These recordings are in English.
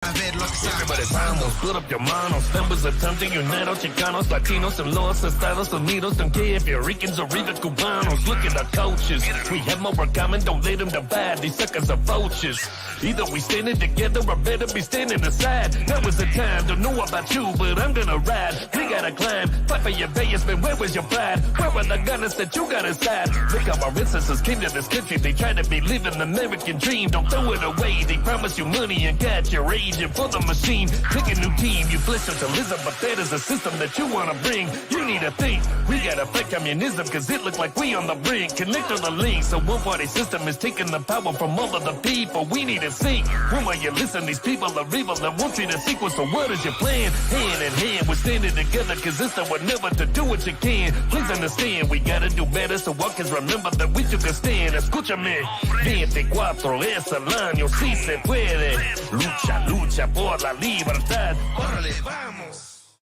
Everybody vamos, put up your manos. Members of time, unero, chicanos, latinos, and los Estados Unidos. Don't care if you're Ricans or even Cubanos. Look at our coaches. We have more common, don't let them divide. These suckers are vultures. Either we standing together or better be standing aside. That was the time, don't know about you, but I'm gonna ride. We gotta climb, fight for your Vegas, man, where was your pride? Where were the gunners that you got inside? Look how our ancestors came to this country. They tried to be living the American dream. Don't throw it away. They promise you money and got your agent for the machine. Pick a new team, you bless socialism, but that is a system that you wanna bring. You need to think, we gotta fight communism, cause it look like we on the brink. Connect on the links, the one-party system is taking the power from all of the people. We need to think, when will you listen, these people are evil and won't treat a sequel, so what is your plan? Hand in hand, we're standing together, cause it's our never to do what you can. Please understand, we gotta do better, so walkers remember that we took a stand. Escúchame, 24 es el año, si se puede. Lucha, lucha por la libertad. Órale, vamos.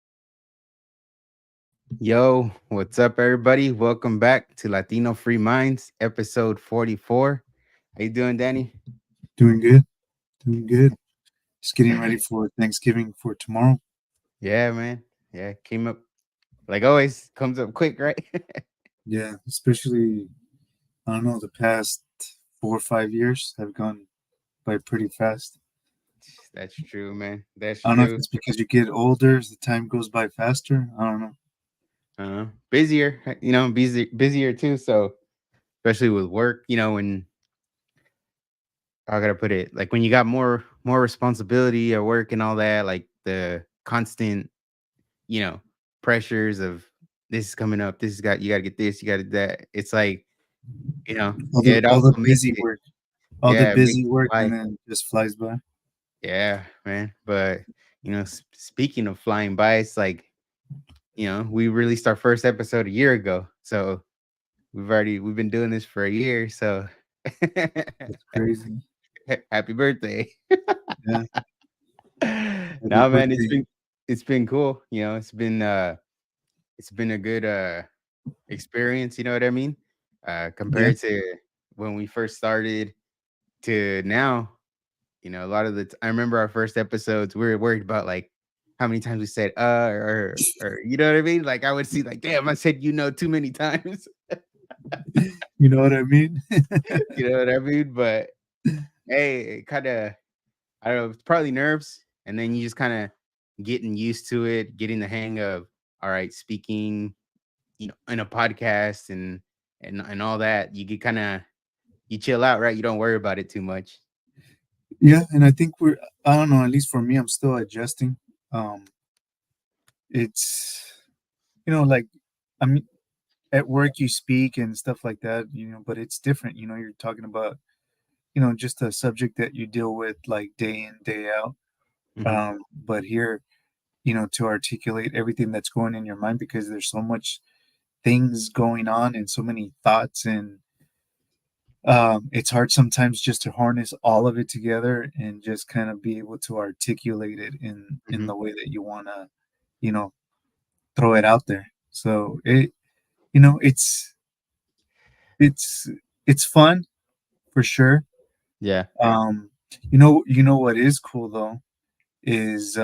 Yo, what's up, everybody? Welcome back to Latino Free Minds, episode 44. How you doing, Danny? Doing good. Just getting ready for Thanksgiving for tomorrow. Yeah, man. Yeah, came up like always. Comes up quick, right? Yeah, especially, I don't know, the past 4 or 5 years have gone by pretty fast. That's true, man. That's I don't know if true. it's because you get older, the time goes by faster. I don't know. Busier, busier too. So, especially with work, when I gotta put it, like when you got more responsibility at work and all that, like the constant, pressures of this is coming up, you gotta get this, you gotta that. It's like, it All also the makes busy it, work, it makes it and fly. then just flies by. Yeah, man. But speaking of flying by, it's like, we released our first episode a year ago, so we've been doing this for a year. So It's crazy. happy birthday! Yeah. No, man, birthday. it's been cool. It's been a good experience. You know what I mean? Compared to when we first started to now. A lot of I remember our first episodes, we were worried about like how many times we said or you know what I mean? Like I would see like, damn, I said too many times. You know what I mean? You know what I mean? But hey, it kind of, I don't know, it's probably nerves, and then you just kind of getting used to it, getting the hang of all right, speaking, in a podcast and all that. You get you chill out, right? You don't worry about it too much. Yeah, and I think I don't know, at least for me, I'm still adjusting. It's, like, I mean, at work you speak and stuff like that, but it's different. You're talking about, just a subject that you deal with like day in, day out. Mhm. But here, to articulate everything that's going in your mind, because there's so much things going on and so many thoughts, and it's hard sometimes just to harness all of it together and just kind of be able to articulate it in the Mhm. way that you want to, you know, throw it out there. So it's it's it's fun for sure. Yeah. Um, what is cool though is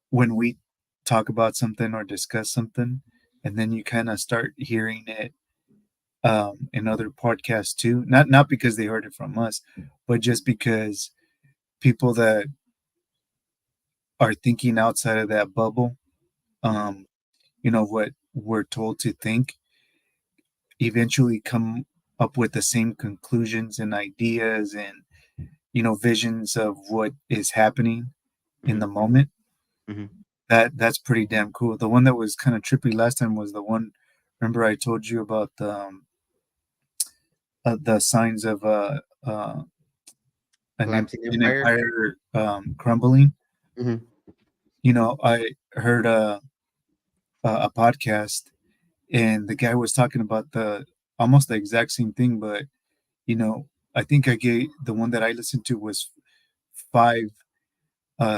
when we talk about something or discuss something, and then you kind of start hearing it in other podcasts too. Not because they heard it from us, but just because people that are thinking outside of that bubble, Mhm. um, what we're told to think, eventually come up with the same conclusions and ideas and visions of what is happening in Mhm. the moment. Mhm. That's pretty damn cool. The one that was kind of trippy last time was the one. Remember, I told you about the signs of Collapsing an empire. empire crumbling. Mhm. I heard a podcast, and the guy was talking about the almost the exact same thing, but I think I gave the one that I listened to was five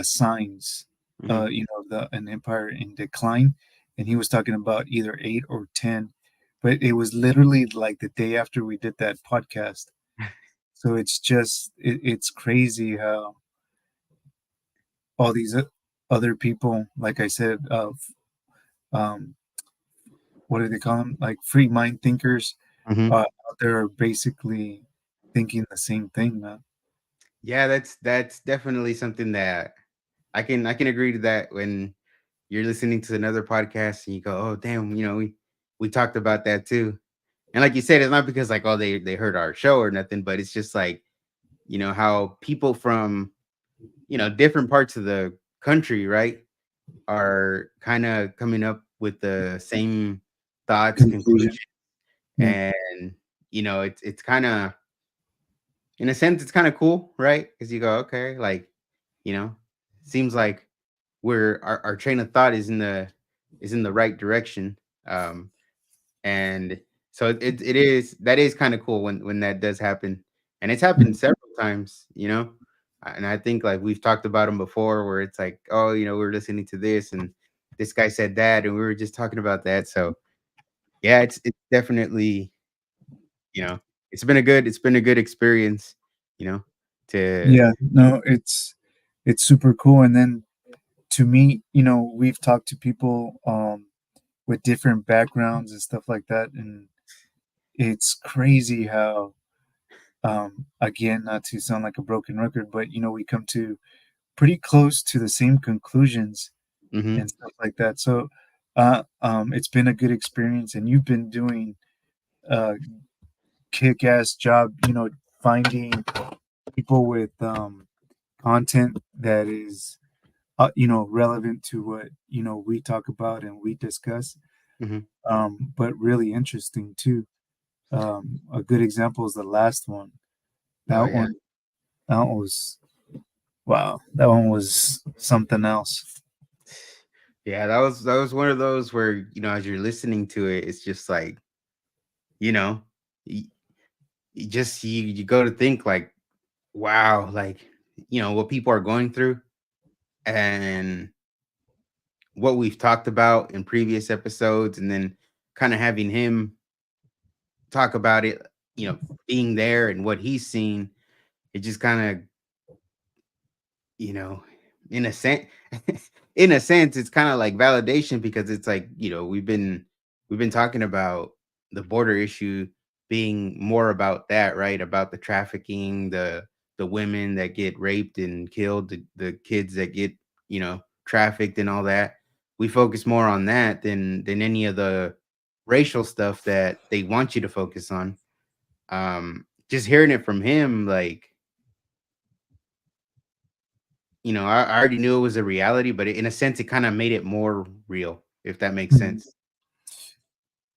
signs, Mhm. the an empire in decline, and he was talking about either 8 or 10, but it was literally like the day after we did that podcast. So it's just it's crazy how all these other people, like I said, of um, what do they call them? Like free mind thinkers Hmm. out there are basically thinking the same thing, man. Yeah, that's definitely something that I can agree to that when you're listening to another podcast and you go, oh damn, we talked about that too. And like you said, it's not because like, oh, they heard our show or nothing, but it's just like, how people from, different parts of the country, right, are kind of coming up with the same thoughts, Conclusion. conclusions, Yeah. and it's kind of, in a sense, it's kind of cool, right? Because you go, okay, like, you know, seems like our train of thought is in the right direction. And so it is that is kind of cool when that does happen, and it's happened several times, and I think like we've talked about them before, where it's like, oh, we're listening to this, and this guy said that, and we were just talking about that. So yeah, it's definitely, you know it's been a good experience, you know to Yeah, no, it's super cool. And then to me, we've talked to people with different backgrounds and stuff like that, and it's crazy how again, not to sound like a broken record, but we come to pretty close to the same conclusions hmm and stuff like that. So it's been a good experience, and you've been doing a kick-ass job, finding people with content that is relevant to what we talk about and we discuss, hmm but really interesting too. A good example is the last one. oh That yeah. one, that one was wow. That one was something else. Yeah, that was one of those where, as you're listening to it, it's just like, you know, you, you go to think like, wow, like, what people are going through, and what we've talked about in previous episodes, and then kind of having him talk about it, being there and what he's seen. It just kind of, you know, in a sense, in a sense, it's kind of like validation, because it's like, we've been talking about the border issue being more about that, right? About the trafficking, the women that get raped and killed, the kids that get, trafficked and all that. We focus more on that than any of the racial stuff that they want you to focus on. Just hearing it from him, like, I already knew it was a reality, but in a sense, it kind of made it more real, if that makes Mhm. sense.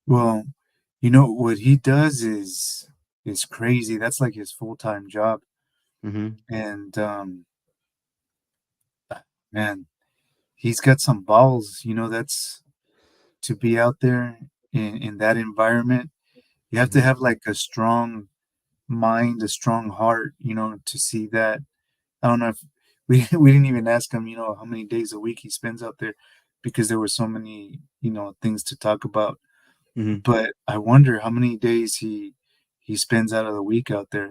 Well, what he does is crazy. That's like his full-time job. Hmm. And man, he's got some balls. That's to be out there in that environment. You have to Hmm. have like a strong mind, a strong heart, to see that. I don't know if we didn't even ask him, how many days a week he spends out there, because there were so many, things to talk about. Hmm. But I wonder how many days he spends out of the week out there.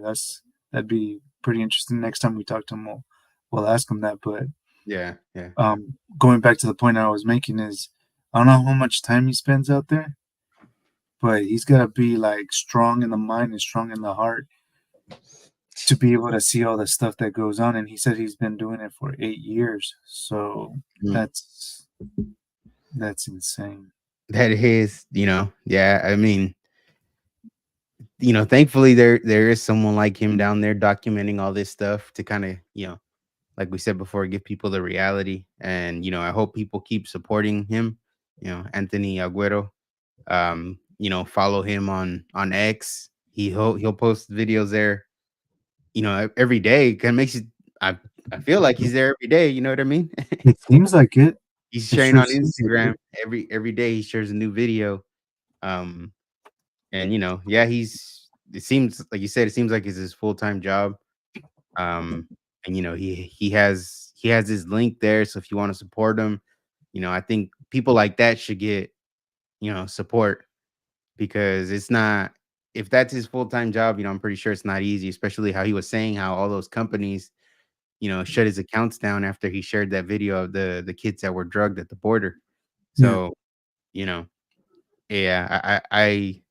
That'd be pretty interesting. Next time we talk to him, we'll ask him that. But Yeah, yeah. going back to the point I was making is, I don't know how much time he spends out there, but he's got to be like strong in the mind and strong in the heart to be able to see all the stuff that goes on. And he said he's been doing it for 8 years. So Mm. that's insane. That is, yeah. I mean, thankfully there is someone like him down there documenting all this stuff to kind of, like we said before, give people the reality. And I hope people keep supporting him. Anthony Aguero. Follow him on X. He'll post videos there, every day. Kind of makes you. I feel like he's there every day. You know what I mean? It seems like it. He's It sharing sure on seems like Instagram it. every day. He shares a new video. Um, and yeah, It seems like you said. It seems like it's his full time job. And he has his link there. So if you want to support him, I think people like that should get support, because it's not. If that's his full time job, I'm pretty sure it's not easy. Especially how he was saying how all those companies, shut his accounts down after he shared that video of the kids that were drugged at the border. Yeah. So, you know, yeah, I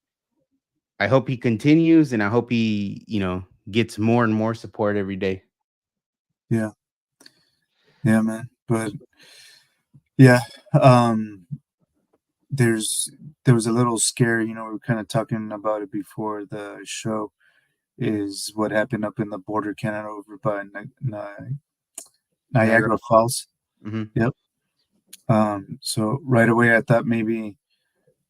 hope he continues, and I hope he, gets more and more support every day. Yeah. Yeah, man. But yeah, um, there was a little scare, we were kind of talking about it before the show, is what happened up in the border Canada over by Niagara Niagara Falls. hmm Yep. So right away I thought maybe,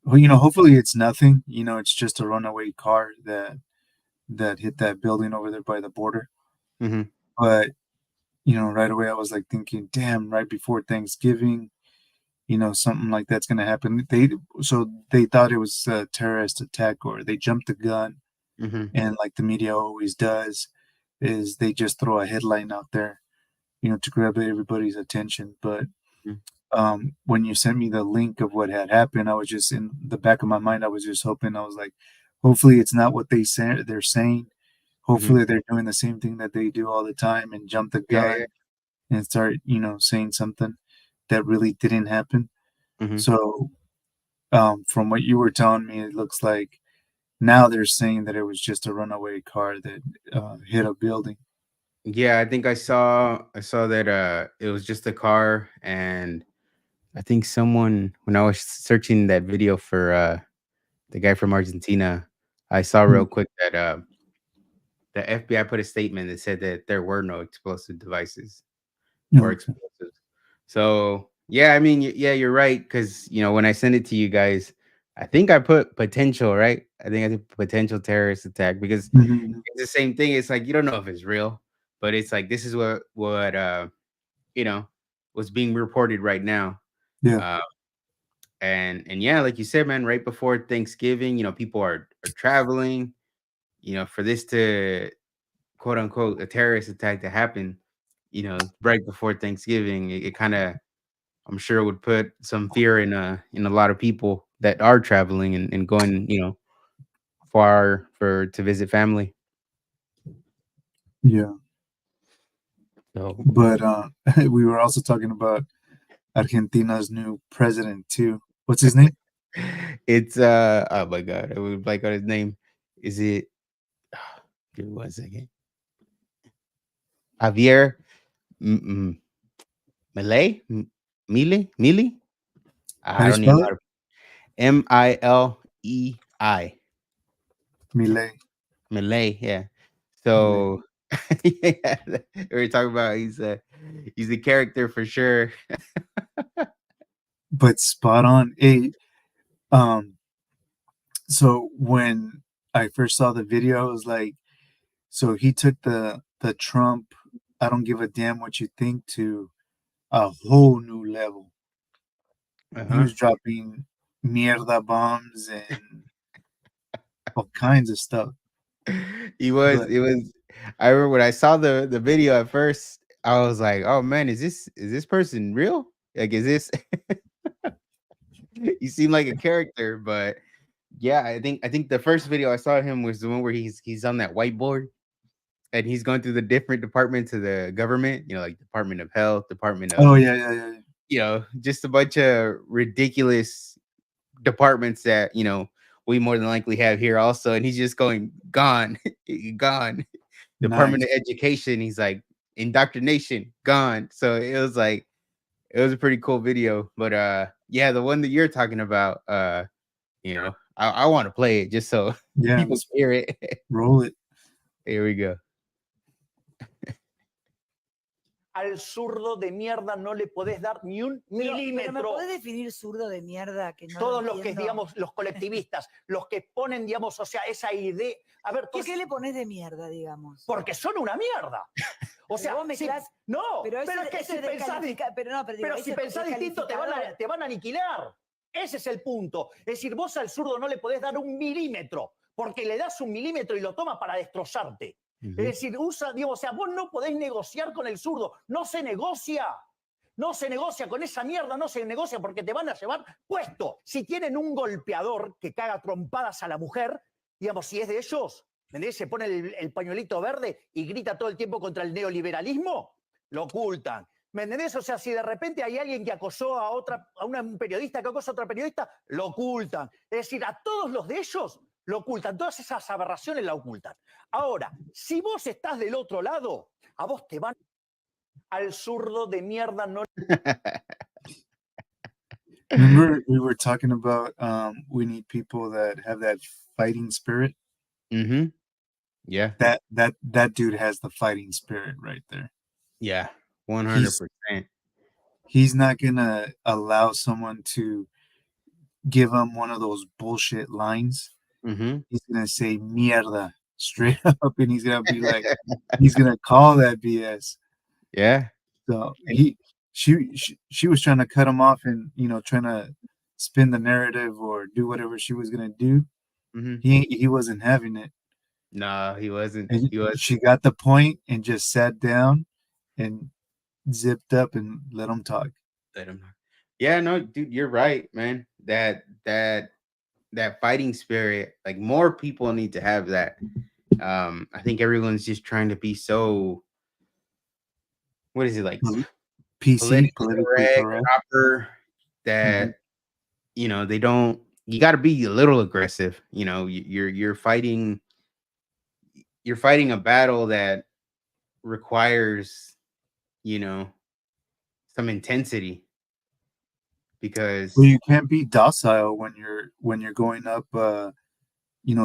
well, hopefully it's nothing. It's just a runaway car that hit that building over there by the border. hmm But right away I was like thinking, damn, right before Thanksgiving, something like that's gonna happen. They thought it was a terrorist attack, or they jumped the gun, hmm and like the media always does, is they just throw a headline out there, to grab everybody's attention. But when you sent me the link of what had happened, I was just, in the back of my mind, I was just hoping. I was like, hopefully it's not what they're saying. hmm Hopefully they're doing the same thing that they do all the time and jump the Yeah, yeah. gun and start, saying something that really didn't happen. hmm So, from what you were telling me, it looks like now they're saying that it was just a runaway car that hit a building. Yeah, I think I saw that it was just a car, and I think someone, when I was searching that video for the guy from Argentina, I saw Mm. real quick that the FBI put a statement that said that there were no explosive devices or Okay. explosives. So yeah, I mean, yeah, you're right, because when I sent it to you guys, I think I put potential, right? I think I put potential terrorist attack, because Mhm. it's the same thing. It's like you don't know if it's real, but it's like this is what you know what's being reported right now. Yeah. Uh, and yeah, like you said, man, right before Thanksgiving, people are traveling. For this to, quote unquote, a terrorist attack to happen, right before Thanksgiving, it kind of, I'm sure, would put some fear in a lot of people that are traveling and going, far to visit family. Yeah. So But we were also talking about Argentina's new president too. What's his name? it's oh my god, I would blank on his name. Is it? Give me 1 second. Javier Milei? Mili? How do I you don't even spell know it? how to. Milei. Millet. Millet, yeah. Millet. So yeah, we were talking about he's a character for sure. But spot on. Um, so when I first saw the video, I was like, so he took the Trump, I don't give a damn what you think, to a whole new level. He Uh-huh. was dropping mierda bombs and all kinds of stuff. But It was I remember when I saw the video at first, I was like, "Oh man, is this person real? Like, is this?" He seemed like a character, but yeah, I think the first video I saw of him was the one where he's on that whiteboard and he's going through the different departments of the government, like Department of Health, Department of, oh yeah, yeah, yeah. just a bunch of ridiculous departments that, we more than likely have here also. And he's just going, gone, gone. Department of Nice. Education, he's like, indoctrination, gone. So it was a pretty cool video. But yeah, the one that you're talking about, I want to play it just so Yeah, people let's hear it. roll it. Here we go. Al zurdo de mierda no le podés dar ni un milímetro. ¿Me podés definir zurdo de mierda? Que no Todos lo los que, entiendo? digamos, los colectivistas, los que ponen, digamos, o sea, esa idea. A ver, ¿Por qué le pones de mierda, digamos? porque son una mierda. O sea, vos mezclás- no, pero, pero es que si pensás, pero si pensás distinto te van a aniquilar. Ese es el punto. Es decir, vos al zurdo no le podés dar un milímetro, porque le das un milímetro y lo tomas para destrozarte. Es decir, digamos, o sea, vos no podés negociar con el zurdo. No se negocia. No se negocia con esa mierda, no se negocia porque te van a llevar puesto. Si tienen un golpeador que caga trompadas a la mujer, digamos, si es de ellos, ¿entendés? Se pone el pañuelito verde y grita todo el tiempo contra el neoliberalismo. lo ocultan. ¿Me entendés? O sea, si de repente hay alguien que acosó a un periodista que acosa a otra periodista, lo ocultan. Es decir, a todos los de ellos lo ocultan. Todas esas aberraciones la ocultan. Ahora, si vos estás del otro lado, a vos te van al zurdo de mierda no. Remember, we were talking about we need people that have that fighting spirit. Mm-hmm. Yeah. That dude has the fighting spirit right there. Yeah. 100%. He's not gonna allow someone to give him one of those bullshit lines. Mm-hmm. He's gonna say mierda straight up, and he's gonna be like, he's gonna call that BS. Yeah. So she was trying to cut him off and trying to spin the narrative or do whatever she was gonna do. Mm-hmm. He wasn't having it. No, he wasn't. And He was. she got the point and just sat down and zipped up and let him talk. Let him. Yeah, no, dude, you're right, man. That fighting spirit, like more people need to have that. I think everyone's just trying to be so. What is it like? PC, politically correct, proper. That they don't. You got to be a little aggressive. You're fighting. You're fighting a battle that requires, some intensity. Because you can't be docile when you're going up.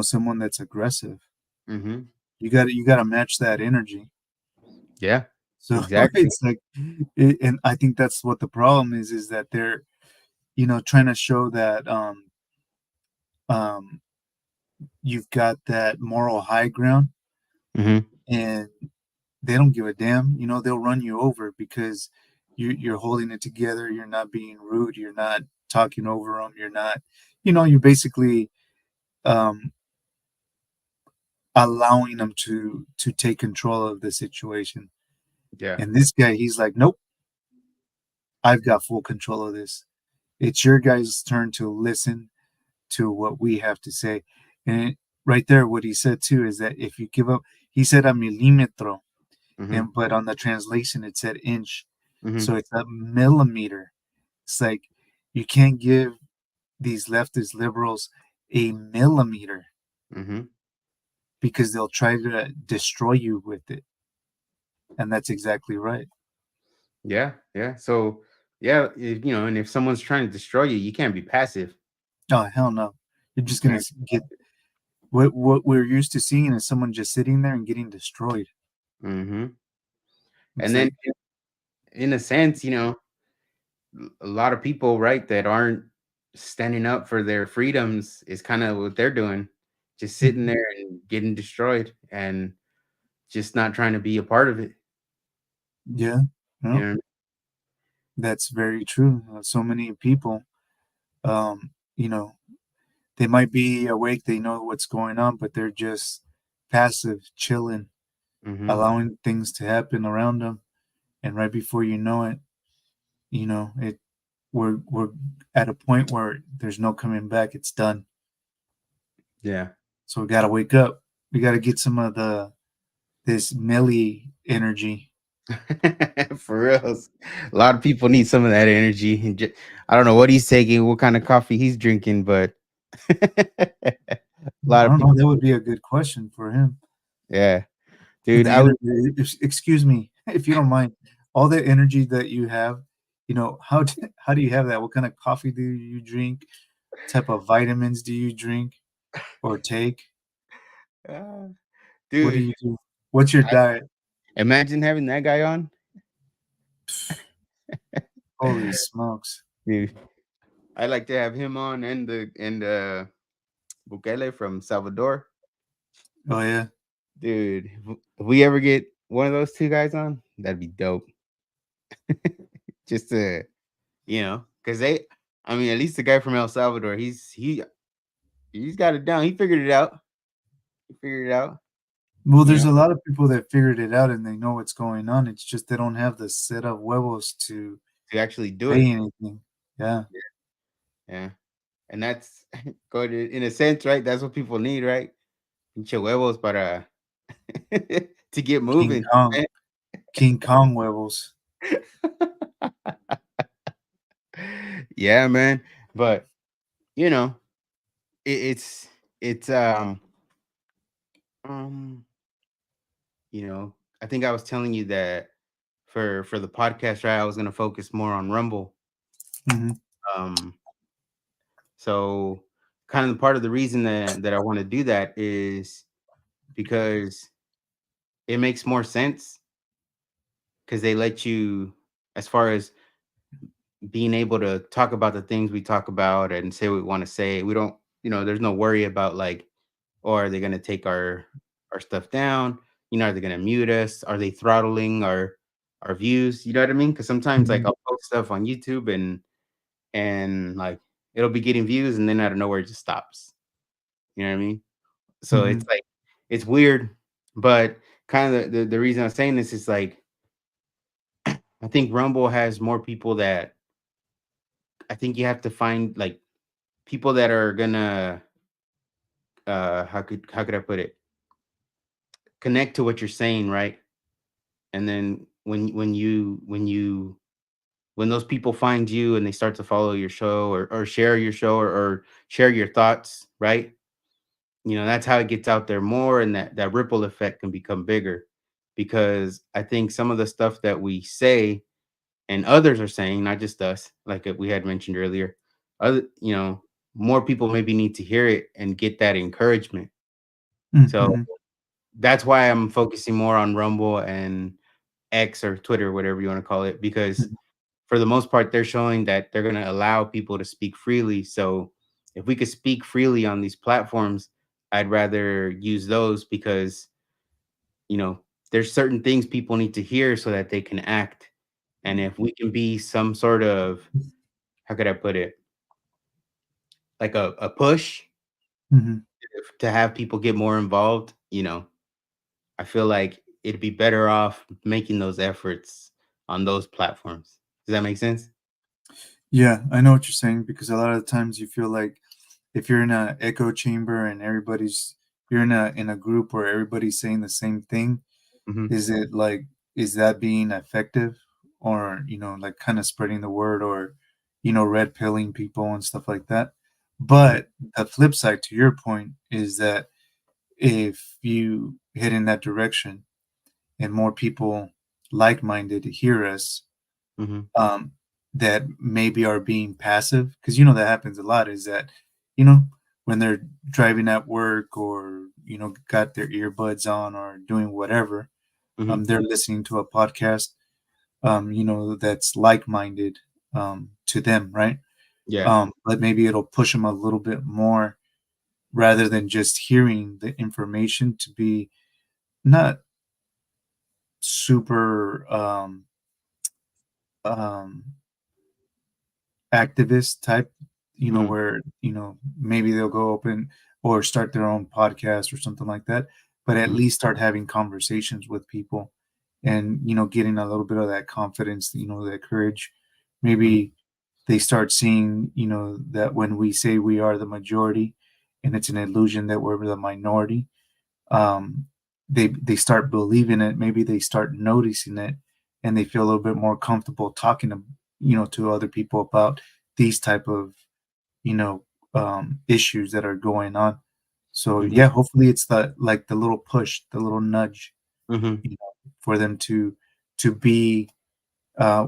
Someone that's aggressive. Mm-hmm. You got to match that energy. Yeah. So exactly. It's like, and I think that's what the problem is that they're, trying to show that you've got that moral high ground, and they don't give a damn. They'll run you over because you're holding it together. You're not being rude. You're not talking over them. You're not, you're basically allowing them to take control of the situation. Yeah. And this guy, he's like, nope, I've got full control of this. It's your guys' turn to listen to what we have to say. And right there, what he said too is that if you give up, he said a milímetro, but on the translation it said inch. So it's a millimeter. It's like you can't give these leftist liberals a millimeter because they'll try to destroy you with it. And that's exactly right. Yeah. Yeah. So, yeah, and if someone's trying to destroy you, you can't be passive. Oh, hell no. You're just going to get what we're used to seeing is someone just sitting there and getting destroyed. And then, in a sense, a lot of people, right, that aren't standing up for their freedoms is kind of what they're doing, just sitting there and getting destroyed and just not trying to be a part of it. Yeah. No. That's very true. So many people, they might be awake, they know what's going on, but they're just passive, chilling, allowing things to happen around them. And right before you know it, we're at a point where there's no coming back. It's done. Yeah. So we got to wake up. We got to get some of this Millie energy. For real, a lot of people need some of that energy. I don't know what he's taking, what kind of coffee he's drinking, but a lot of people. That would be a good question for him. Yeah, dude. Excuse me, if you don't mind, all the energy that you have, how do you have that? What kind of coffee do you drink? What type of vitamins do you drink or take? Dude, what do you do? What's your diet? Imagine having that guy on. Holy smokes, dude! I like to have him on and Bukele from Salvador. Oh yeah, dude! If we ever get one of those two guys on, that'd be dope. Just to, because at least the guy from El Salvador, he's got it down. He figured it out. Well, there's a lot of people that figured it out and they know what's going on. It's just they don't have the set of huevos to actually do anything. Yeah. And that's going in a sense, right? That's what people need, right? Pinche huevos para to get moving. King Kong huevos. Yeah, man. But you know, it's um you know, I think I was telling you that for the podcast, right? I was gonna focus more on Rumble. Hmm. Um, so kind of the part of the reason that I want to do that is because it makes more sense because they let you, as far as being able to talk about the things we talk about and say what we want to say. We don't, there's no worry about like, or are they gonna take our stuff down? Are they gonna mute us? Are they throttling our views? You know what I mean? Because sometimes like Hmm. I'll post stuff on YouTube and like it'll be getting views and then out of nowhere it just stops. You know what I mean? So Hmm. it's like it's weird, but kind of the reason I'm saying this is like I think Rumble has more people that I think you have to find like people that are gonna how could I put it? Connect to what you're saying, right? And then when those people find you and they start to follow your show or share your show or share your thoughts, right? That's how it gets out there more and that ripple effect can become bigger. Because I think some of the stuff that we say and others are saying, not just us, like we had mentioned earlier, other, more people maybe need to hear it and get that encouragement. So Hmm. that's why I'm focusing more on Rumble and X or Twitter, whatever you want to call it, because for the most part, they're showing that they're going to allow people to speak freely. So if we could speak freely on these platforms, I'd rather use those because, you know, there's certain things people need to hear so that they can act. And if we can be some sort of, how could I put it, like a push Hmm. to have people get more involved, I feel like it'd be better off making those efforts on those platforms. Does that make sense? Yeah, I know what you're saying because a lot of the times you feel like if you're in a echo chamber and you're in a group where everybody's saying the same thing, Hmm. is it like is that being effective or like kind of spreading the word or red pilling people and stuff like that? But the flip side to your point is that if you head in that direction and more people like-minded hear us, Hmm. um, that maybe are being passive, because that happens a lot, is that you know when they're driving at work or got their earbuds on or doing whatever, Hmm. they're listening to a podcast, that's like-minded, to them, right? Yeah. But maybe it'll push them a little bit more rather than just hearing the information to be not super um activist type, Hmm. where, maybe they'll go open or start their own podcast or something like that, but at Hmm. least start having conversations with people and, getting a little bit of that confidence, that courage. Hmm. Maybe they start seeing, that when we say we are the majority and it's an illusion that we're the minority, um, they start believing it. Maybe they start noticing it, and they feel a little bit more comfortable talking to to other people about these type of you know issues that are going on. So Hmm. yeah, hopefully it's the little push, the little nudge, Hmm. for them to be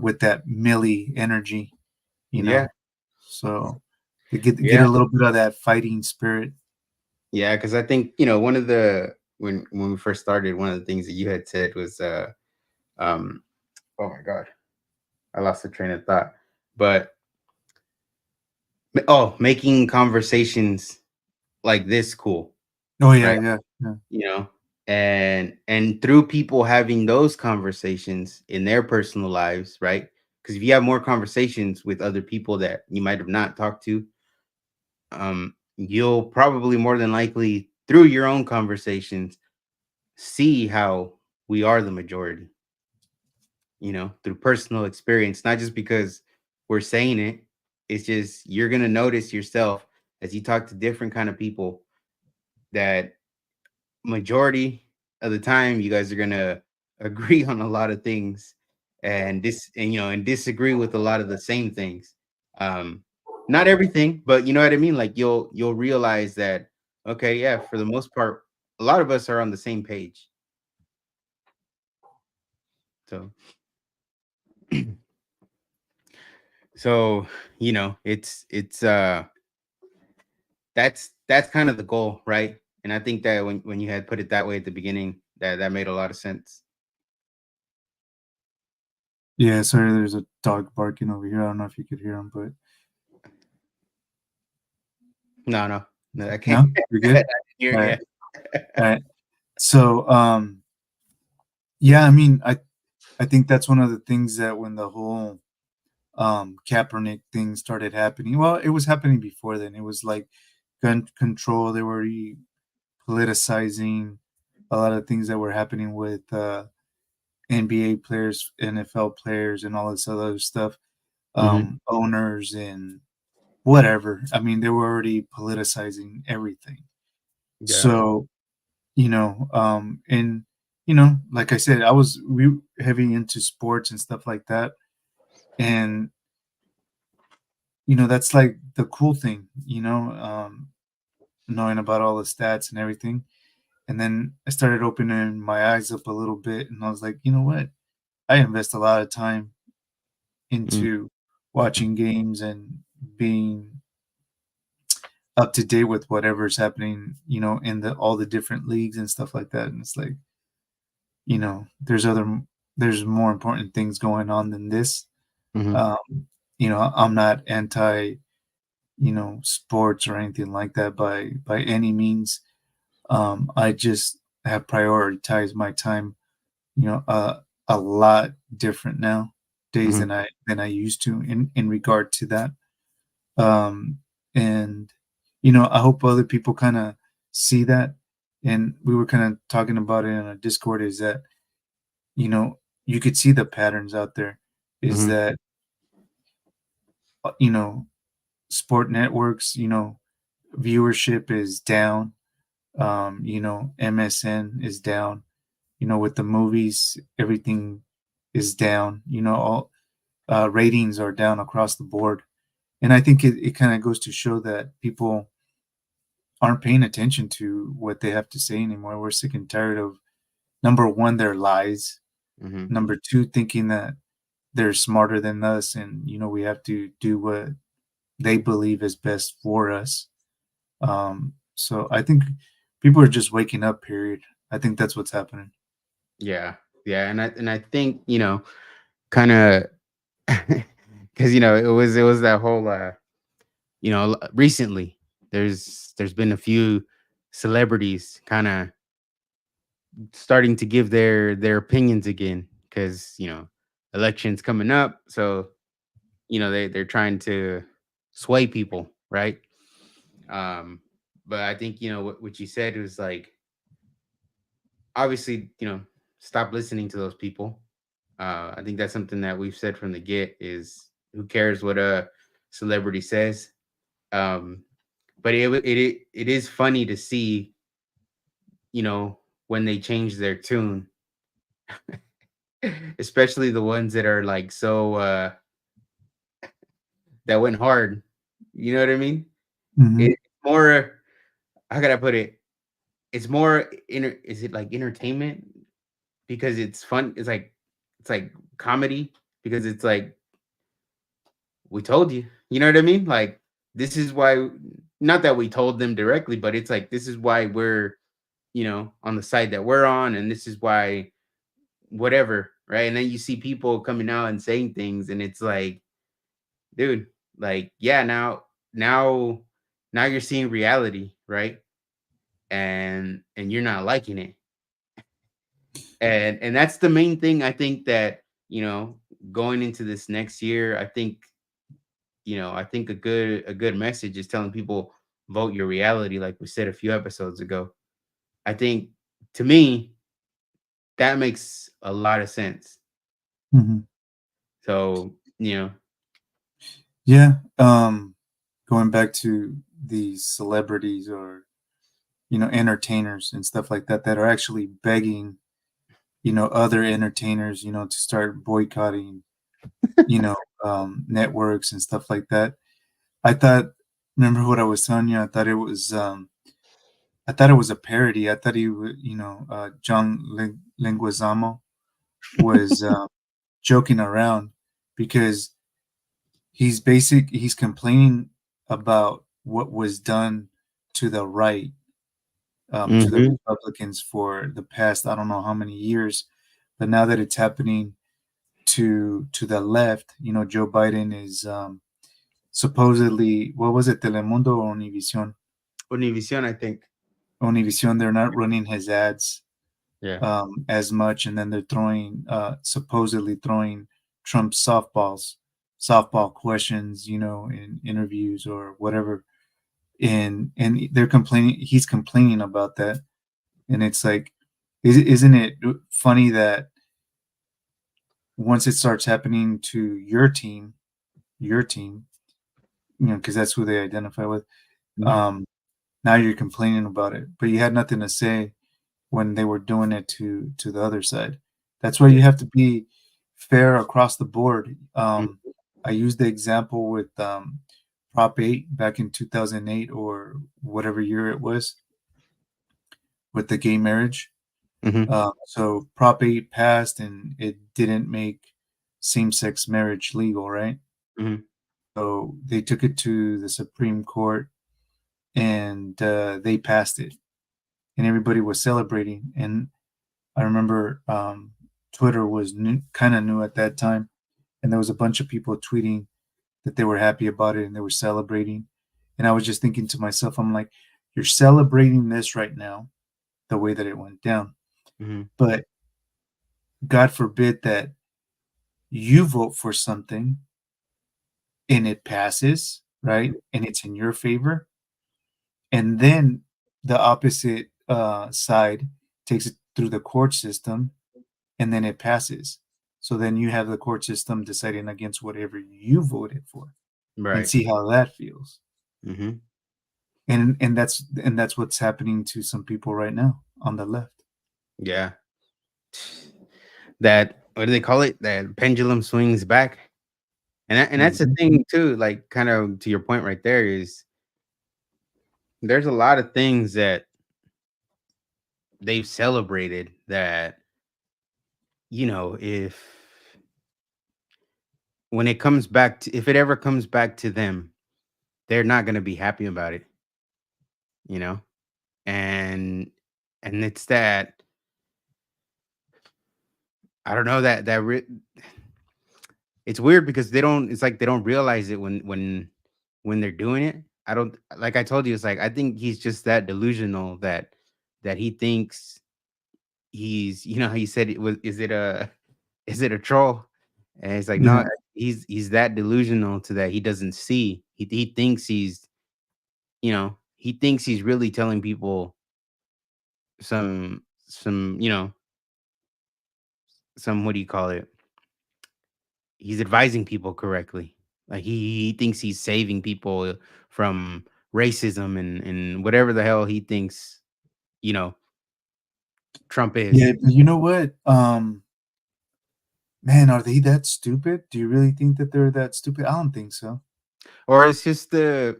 with that millie energy, you Yeah. know. So to get Yeah. a little bit of that fighting spirit. Yeah. Because I think one of the when we first started, one of the things that you had said was um oh my god, I lost the train of thought. But making conversations like this cool, Oh yeah, right? yeah, yeah. you know and through people having those conversations in their personal lives, right? Because if you have more conversations with other people that you might have not talked to, you'll probably more than likely through your own conversations see how we are the majority, through personal experience, not just because we're saying it. It's just you're going to notice yourself as you talk to different kind of people that majority of the time you guys are gonna agree on a lot of things, and disagree with a lot of the same things. Um, not everything, but you know what I mean. Like you'll realize that okay, yeah, for the most part, a lot of us are on the same page. So so it's that's kind of the goal, right? And I think that when you had put it that way at the beginning, that made a lot of sense. Yeah, sorry, there's a dog barking over here. I don't know if you could hear him, but No, I no, can't. you're I good. didn't hear All it, right, yeah. all right. So, yeah, I mean, I think that's one of the things that when the whole Kaepernick thing started happening, well, it was happening before then. It was like gun control. They were politicizing a lot of things that were happening with NBA players, NFL players, and all this other stuff. Mhm. Owners and whatever. I mean, they were already politicizing everything. Yeah. So, and like I said, we heavy into sports and stuff like that. And that's like the cool thing, knowing about all the stats and everything. And then I started opening my eyes up a little bit, and I was like, you know what? I invest a lot of time Mm, into watching games and being up to date with whatever's happening, in the all the different leagues and stuff like that. And it's like, there's more important things going on than this. mhm, Um, I'm not anti, sports or anything like that by any means. I just have prioritized my time, a lot different now days mhm, than I used to in regard to that. Um, and I hope other people kind of see that. And we were kind of talking about it in a Discord. Is that you could see the patterns out there. Is mhm, that uh, you know sport networks, viewership is down. MSN is down. With the movies, everything is down. All ratings are down across the board. And I think it kind of goes to show that people aren't paying attention to what they have to say anymore. We're sick and tired of, number one, their lies. mhm. Number two, thinking that they're smarter than us, and we have to do what they believe is best for us. So I think people are just waking up. Period. I think that's what's happening. Yeah. Yeah, and I think, kinda because it was that whole, recently, there's been a few celebrities kinda starting to give their opinions again because, elections coming up, so, they're trying to sway people, right? Um, but I think, what you said was like, obviously, stop listening to those people. I think that's something that we've said from the get is who cares what a celebrity says. Um, but it is funny to see, you know, when they change their tune, especially the ones that are like so that went hard. You know what I mean? Hmm. It's more, how can I put it? It's more is it like entertainment because it's fun. It's like comedy because it's like we told you. You know what I mean? Like this is why, not that we told them directly, but it's like this is why we're, on the side that we're on, and this is why whatever, right? And then you see people coming out and saying things, and it's like, dude, like, yeah, now you're seeing reality, right? And you're not liking it. And that's the main thing I think that, going into this next year, I think a good message is telling people vote your reality, like we said a few episodes ago. I think, to me, that makes a lot of sense. Hmm. So, Yeah. Going back to these celebrities or entertainers and stuff like that that are actually begging other entertainers, to start boycotting, networks and stuff like that. I thought, remember what I was telling you? I thought it was a parody. I thought he was, John Leguizamo was joking around because he's complaining about what was done to the right, to the Mhm. Republicans for the past I don't know how many years, but now that it's happening to the left, Joe Biden is supposedly, what was it, Telemundo or Univision? Univision, I think. Univision, they're not running his ads Yeah. as much, and then they're supposedly throwing Trump softball questions, in interviews or whatever, and he's complaining about that, and it's like, isn't it funny that once it starts happening to your team, because that's who they identify with, Mhm. um, now you're complaining about it, but you had nothing to say when they were doing it to the other side. That's why Yeah. you have to be fair across the board. Mhm. I used the example with Prop 8 back in 2008 or whatever year it was with the gay marriage. Mhm. So Prop 8 passed and it didn't make same-sex marriage legal, right? Mhm. So they took it to the Supreme Court and they passed it, and everybody was celebrating. And I remember Twitter was kind of new at that time, and there was a bunch of people tweeting that they were happy about it and they were celebrating. And I was just thinking to myself, I'm like, you're celebrating this right now, the way that it went down. Mhm. But God forbid that you vote for something and it passes, right? And it's in your favor. And then the opposite side takes it through the court system and then it passes. So then you have the court system deciding against whatever you voted for, and Right. see how that feels. Mhm. And that's what's happening to some people right now on the left. Yeah. That, what do they call it? That pendulum swings back. And that's the Mhm. thing too, like, kind of to your point right there, is there's a lot of things that they've celebrated that, if when it comes back to if it ever comes back to them, they're not gonna be happy about it, you know? And it's that, I don't know, it's weird because it's like they don't realize it when they're doing it. I don't, like I told you, it's like I think he's just that delusional that he thinks he's, how he said it was, is it a troll? And it's like, no, Yeah. he's that delusional to that he doesn't see. He thinks he thinks he's really telling people some, some, what do you call it? He's advising people correctly. Like he thinks he's saving people from racism and whatever the hell he thinks, you know, Trump is. Yeah, but you know what? Man, are they that stupid? Do you really think that they're that stupid? I don't think so. Or it's just like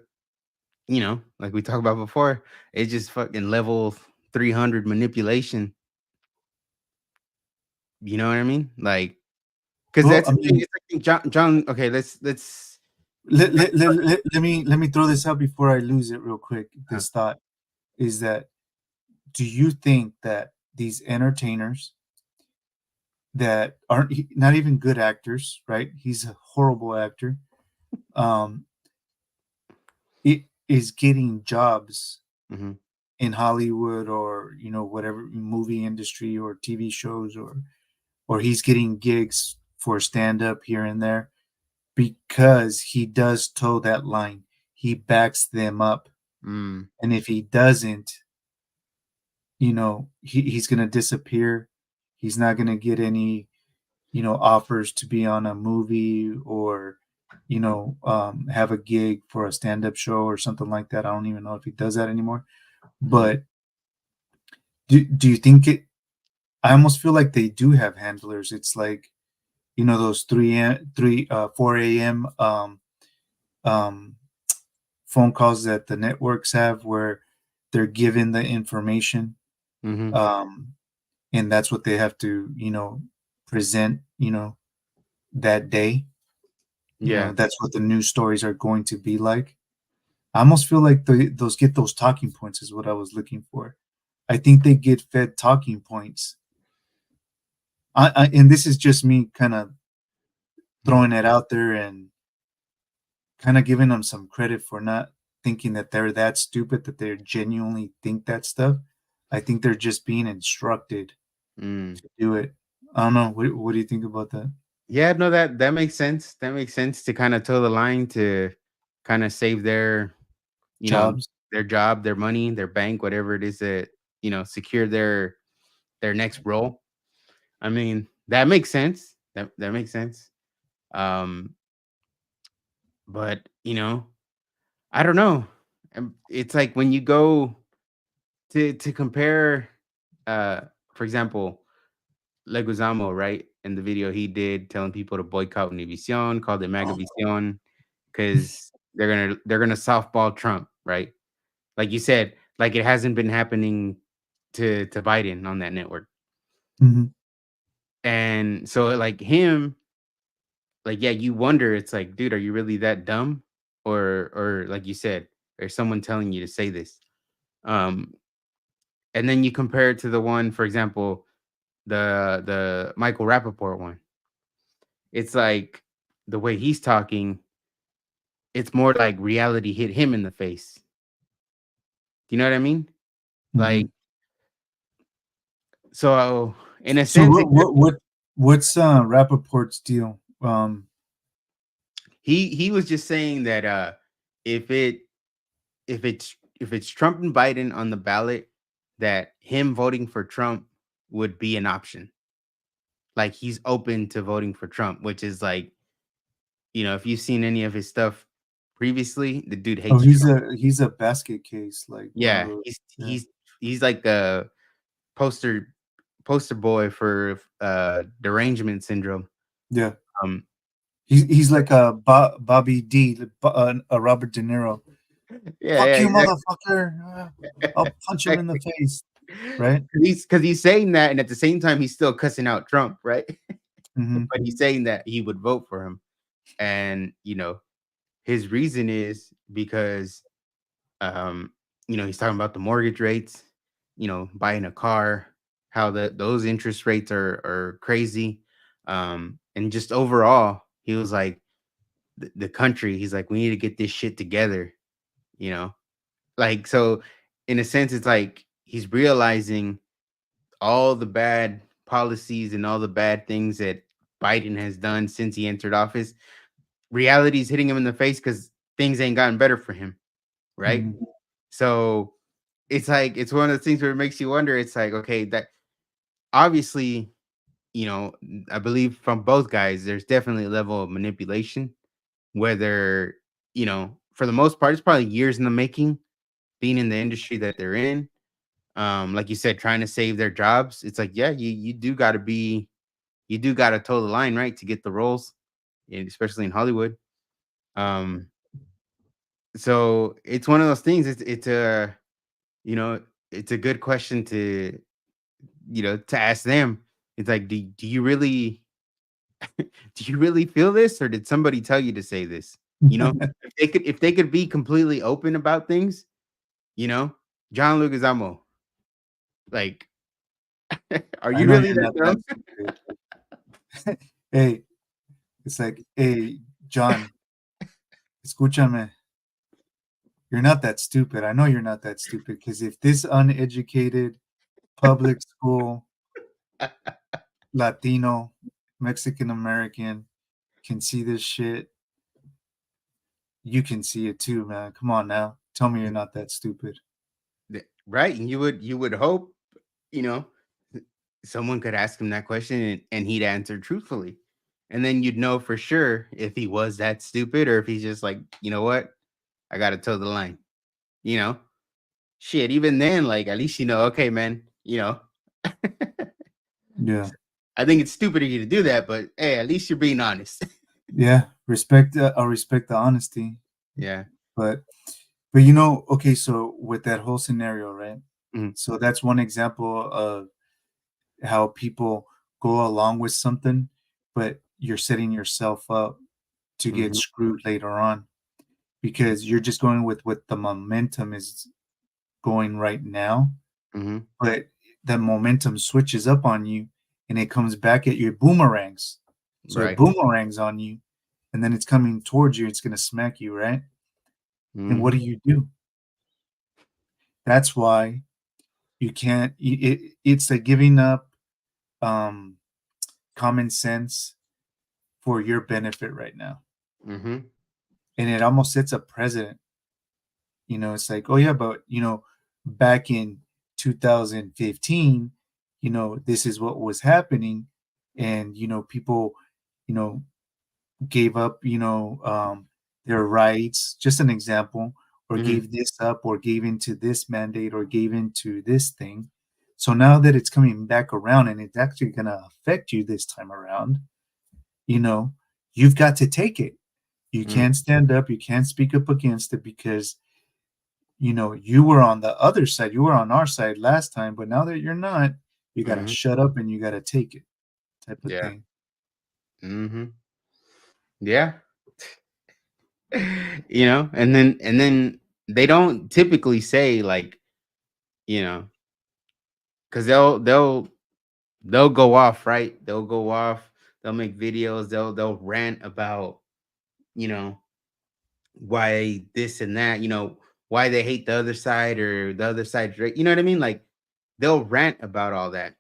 we talked about before, it's just fucking level 300 manipulation. You know what I mean? Like, because Well, that's I the thing. mean, It's like John. Okay, let's. let me throw this out before I lose it real quick. Uh, This thought is that, do you think that these entertainers that aren't not even good actors, right? He's a horrible actor. Um, it is getting jobs mhm, in Hollywood or whatever movie industry or TV shows, or he's getting gigs for stand up here and there because he does toe that line. He backs them up, mm, and if he doesn't, he's gonna disappear. He's not gonna get any offers to be on a movie or have a gig for a stand-up show or something like that. I don't even know if he does that anymore. mhm. But do you think I almost feel like they do have handlers. It's like, those 4 a.m. Um, phone calls that the networks have where they're given the information, Mm-hmm. and that's what they have to, present, that day. Yeah. That's what the news stories are going to be like. I almost feel like those talking points is what I was looking for. I think they get fed talking points. And this is just me kind of throwing it out there and kind of giving them some credit for not thinking that they're that stupid that they genuinely think that stuff. I think they're just being instructed Mm. to do it. I don't know. What do you think about that? Yeah, no, that makes sense. That makes sense to kind of toe the line to kind of save their, you know, Jobs. their job, their money, their bank, whatever it is that, secure their next role. I mean, that makes sense. That makes sense. Um, but I don't know. It's like when you go to compare, uh, for example, Leguizamo, right? In the video he did telling people to boycott Univision, called it Oh. Magavision, because they're gonna softball Trump, right? Like you said, like it hasn't been happening to Biden on that network. Mhm. And so like him, like yeah, you wonder, it's like, dude, are you really that dumb? Or like you said, there's someone telling you to say this. Um, and then you compare it to the one, for example, the Michael Rappaport one. It's like the way he's talking, it's more like reality hit him in the face. Do you know what I mean? Like, Mhm. so in a So sense, what's Rappaport's deal? he was just saying that if it if it's Trump and Biden on the ballot, that him voting for Trump would be an option. Like he's open to voting for Trump, which is like, if you've seen any of his stuff previously, the dude Oh, hates he's Trump. a basket case, like one of Yeah, those. he's Yeah. he's he's like a poster boy for derangement syndrome. Yeah. Um, He's like a Bobby D, a Robert De Niro. yeah, Fuck yeah, you, exactly. motherfucker! I'll punch him in the face. Right? Because he's saying that, and at the same time, he's still cussing out Trump, right? Hmm. But he's saying that he would vote for him, and his reason is because he's talking about the mortgage rates, buying a car, how those interest rates are crazy, and just overall, he was like the country. He's like, we need to get this shit together, you know, like so. In a sense, it's like he's realizing all the bad policies and all the bad things that Biden has done since he entered office. Reality is hitting him in the face because things ain't gotten better for him, right? Hmm. So it's like it's one of the things where it makes you wonder. It's like, okay, that obviously, I believe from both guys, there's definitely a level of manipulation. Whether for the most part, it's probably years in the making, being in the industry that they're in. Like you said, trying to save their jobs. It's like, yeah, you do got to toe the line, right, to get the roles, and especially in Hollywood. Um, so it's one of those things. It's a you know it's a good question to ask them. It's like, do you really do you really feel this, or did somebody tell you to say this? If they could be completely open about things, you know, John Leguizamo, like, are I you know really you're that not that dumb? stupid. Hey, it's like, hey, John, escúchame. You're not that stupid. I know you're not that stupid because if this uneducated public school Latino Mexican American can see this shit, you can see it too, man. Come on now. Tell me you're not that stupid. Right? And you would hope, you know, someone could ask him that question, and he'd answer truthfully. And then you'd know for sure if he was that stupid or if he's just like, you know what, I gotta toe the line. You know, shit. Even then, like at least okay, man. Yeah. I think it's stupid of you to do that, but hey, at least you're being honest. Yeah. Respect. I'll respect the honesty. Yeah. But you know, okay. So with that whole scenario, right? Mhm. So that's one example of how people go along with something, but you're setting yourself up to get Mhm. screwed later on because you're just going with what the momentum is going right now, Mhm. but the momentum switches up on you and it comes back at you, it boomerangs. So it Right. boomerangs on you and then it's coming towards you, it's going to smack you, right? And what Mhm. do? That's why you can't, it's like giving up um, common sense for your benefit right now. Mhm. And it almost sets a precedent. You know, it's like, oh yeah, but you know, back in 2015, you know, this is what was happening, and you know, people, you know, gave up, you know, their rights. Just an example, or Mhm. gave this up, or gave into this mandate, or gave into this thing. So now that it's coming back around, and it's actually going to affect you this time around, you know, you've got to take it. You Mhm. can't stand up. You can't speak up against it because you know, you were on the other side, you were on our side last time, but now that you're not, you got to Mhm. shut up and you got to take it type of Yeah. thing. Mhm. Yeah. And then they don't typically say like, you know, because they'll go off, right? They'll go off. They'll make videos. They'll rant about, you know, why this and that. You know, why they hate the other side or the other side's right. You know what I mean? Like they'll rant about all that.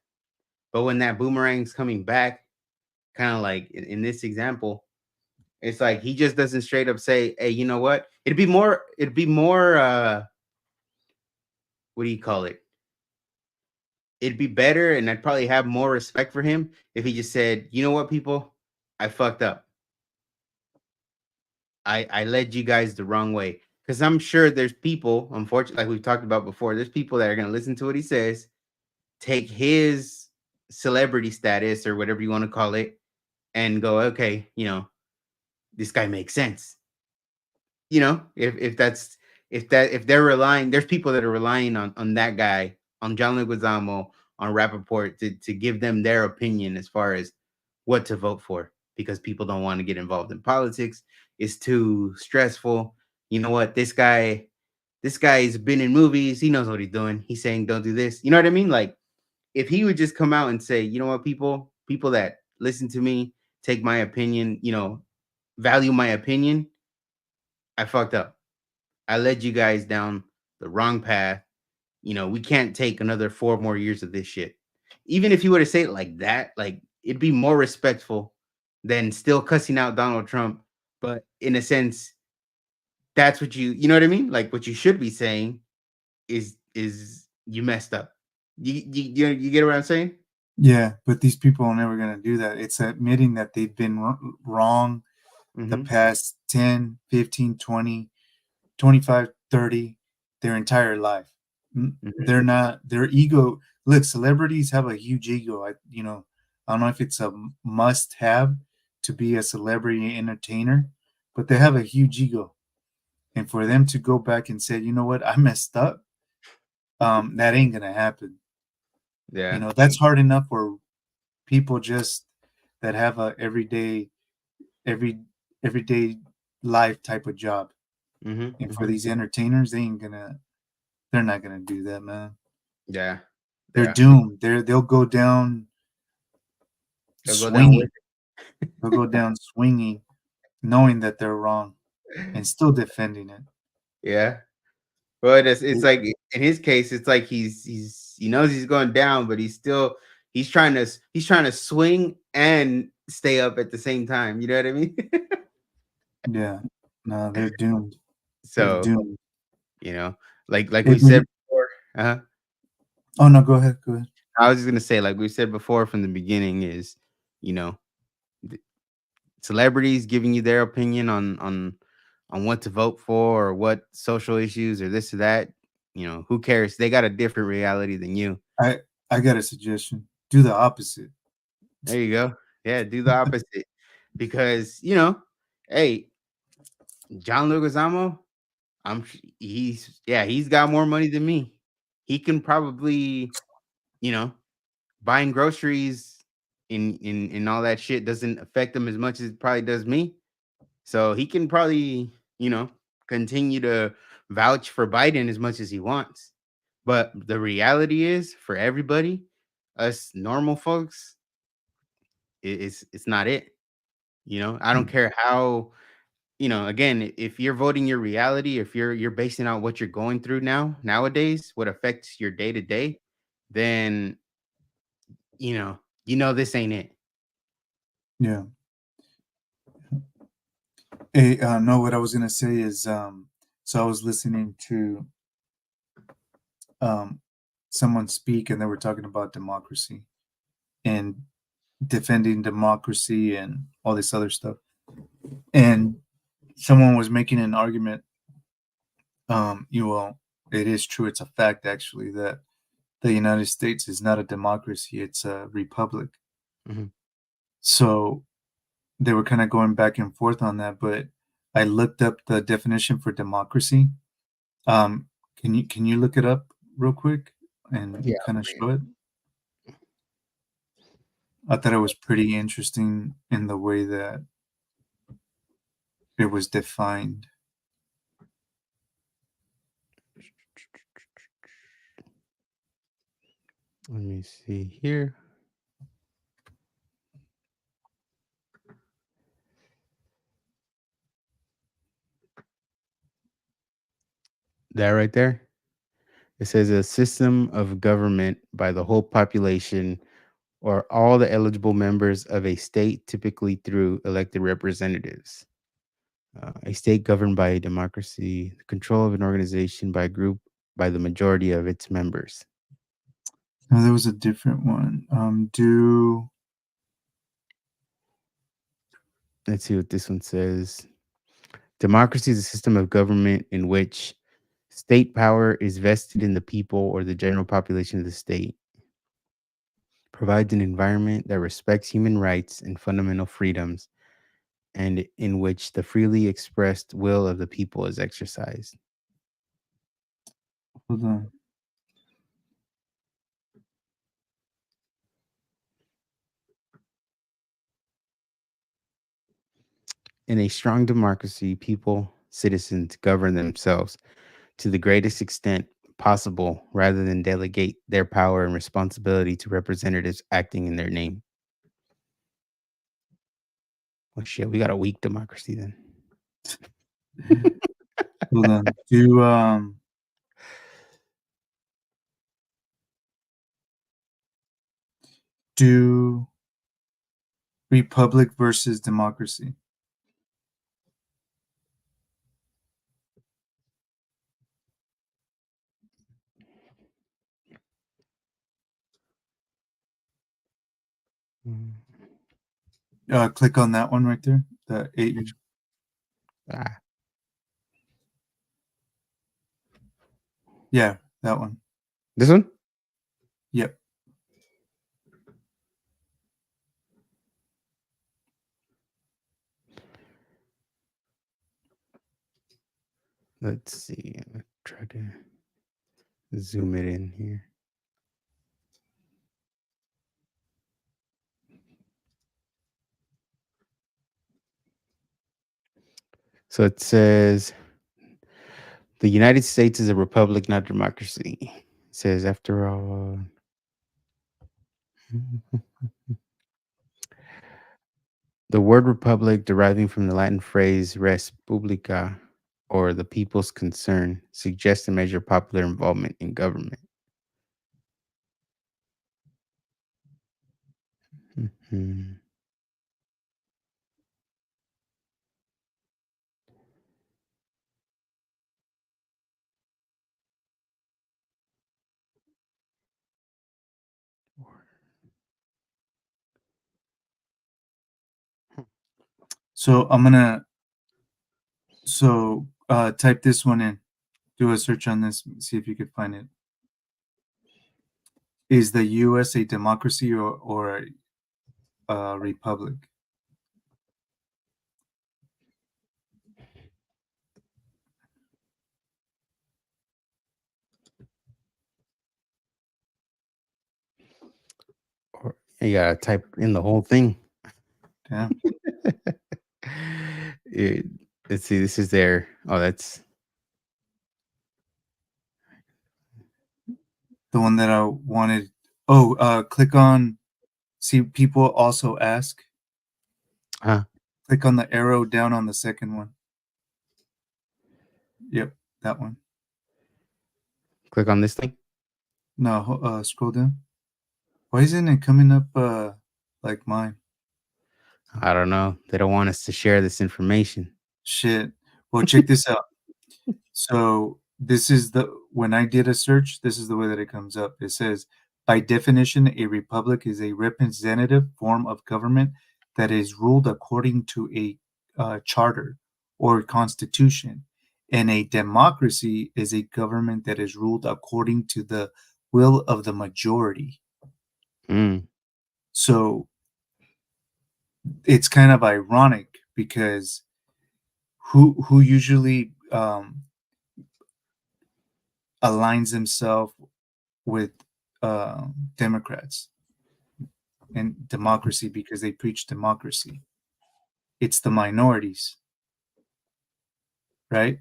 But when that boomerang's coming back, kind of like in this example, it's like he just doesn't straight up say, "Hey, you know what? It'd be more. What do you call it? It'd be better, and I'd probably have more respect for him if he just said, "You know what, people, I fucked up. I led you guys the wrong way." Because I'm sure there's people, unfortunately, like we've talked about before, there's people that are gonna listen to what he says, take his celebrity status or whatever you want to call it, and go, okay, this guy makes sense. If they're relying, there's people that are relying on that guy, on John Leguizamo, on Rappaport to give them their opinion as far as what to vote for because people don't want to get involved in politics. It's too stressful. You know what? This guy's been in movies. He knows what he's doing. He's saying don't do this. You know what I mean? Like if he would just come out and say, you know what, people that listen to me, take my opinion, value my opinion, I fucked up. I led you guys down the wrong path. We can't take another 4 more years of this shit. Even if you were to say it like that, like it'd be more respectful than still cussing out Donald Trump. But in a sense, that's what you know what I mean? Like what you should be saying is you messed up. You get what I'm saying? Yeah, but these people are never going to do that. It's admitting that they've been wrong the Mm-hmm. past 10, 15, 20, 25, 30, their entire life. Mm-hmm. They're not, their ego. Look, celebrities have a huge ego. I don't know if it's a must have to be a celebrity entertainer, but they have a huge ego. And for them to go back and say, you know what, I messed up, that ain't gonna happen. You Yeah. know, that's hard enough for people just that have a every everyday life type of job. And for Mm-hmm. these entertainers, they're not gonna do that, man. Yeah. They're Yeah. doomed. They'll go down They'll go down with swinging. They'll go down swinging, knowing that they're wrong and still defending it. it. Yeah. But it's like in his case, it's like he knows he's going down, but he's trying to swing and stay up at the same time. You know what I mean? Yeah. No, they're doomed. They're So doomed. you know, like Hey, we said before. oh no, go ahead. Go ahead. I was just gonna say, like we said before from the beginning, is you know, th- celebrities giving you their opinion on what to vote for or what social issues or this or that. Who cares? They got a different reality than you. I got a suggestion. do the opposite. There you go. Yeah, do the opposite. Because, hey, John Leguizamo, he's got more money than me. He can probably, buying groceries in all that shit doesn't affect him as much as it probably does me. So he can probably, continue to vouch for Biden as much as he wants. But the reality is, for everybody, us normal folks, it's not it. I don't care how, again, if you're voting your reality, if you're basing out what you're going through nowadays, what affects your day to day, then this ain't it. Yeah. Hey, no, what I was gonna say is, so I was listening to someone speak, and they were talking about democracy and defending democracy and all this other stuff. And someone was making an argument. It is true. It's a fact, actually, that the United States is not a democracy; it's a republic. Mhm. So they were kind of going back and forth on that, but I looked up the definition for democracy. Can you look it up real quick and Yeah, kind of show it? I thought it was pretty interesting in the way that it was defined. let me see here. That right there. It says a system of government by the whole population or all the eligible members of a state, typically through elected representatives. A state governed by a democracy, the control of an organization by a group by the majority of its members. No, there was a different one. Let's see what this one says. Democracy is a system of government in which state power is vested in the people or the general population of the state. Provides an environment that respects human rights and fundamental freedoms, and in which the freely expressed will of the people is exercised. Hold on. In a strong democracy, people, citizens govern themselves to the greatest extent possible rather than delegate their power and responsibility to representatives acting in their name. Well, shit, we got a weak democracy then. Hold on. Do republic versus democracy. Click on that one right there. The 8. Ah, Yeah, that one. this one? Yep. Let's see. I'll try to zoom it in here. So it says the United States is a republic, not a democracy. It says, after all, the word republic, deriving from the Latin phrase res publica, or the people's concern, suggests to measure popular involvement in government. Mhm. So type this one in. Do a search on this. See if you could find it. Is the U.S. a democracy or a republic? Or you gotta type in the whole thing. Yeah. It- let's see. This is their. Oh, that's The one that I wanted. Oh, click on. See, people also ask. huh. Click on the arrow down on the second one. Yep, that one. Click on this thing. No, scroll down. Why isn't it coming up like mine? I don't know. They don't want us to share this information. Shit. Well, check this out. So this is when I did a search, this is the way that it comes up. It says, by definition, a republic is a representative form of government that is ruled according to a charter or constitution, and a democracy is a government that is ruled according to the will of the majority. Mm. So it's kind of ironic because who usually aligns himself with Democrats and democracy because they preach democracy. It's the minorities, right?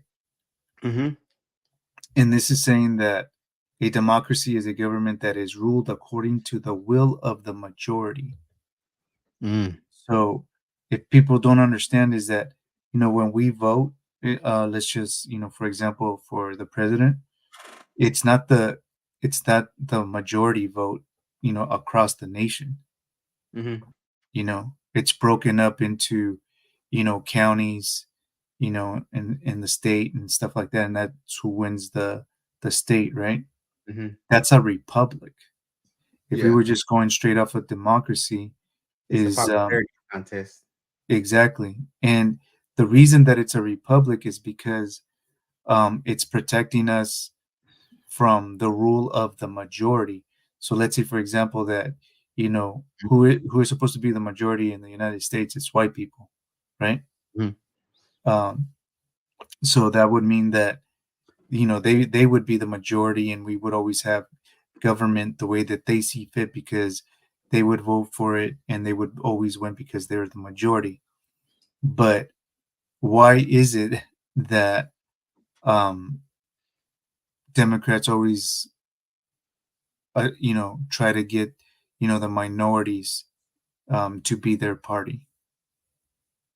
Mm-hmm. And this is saying that a democracy is a government that is ruled according to the will of the majority. Mm. So if people don't understand is that, when we vote, let's just, for example, for the president, it's not the majority vote, across the nation. Mm-hmm. It's broken up into, counties, in the state and stuff like that, and that's who wins the state, right? Mm-hmm. That's a republic. If we Yeah. were just going straight off of democracy, It's a is popularity contest. exactly. And the reason that it's a republic is because it's protecting us from the rule of the majority. So let's say, for example, that who is supposed to be the majority in the United States? It's white people, right? Mhm. So that would mean that they would be the majority, and we would always have government the way that they see fit because they would vote for it, and they would always win because they're the majority. But why is it that Democrats always try to get the minorities to be their party?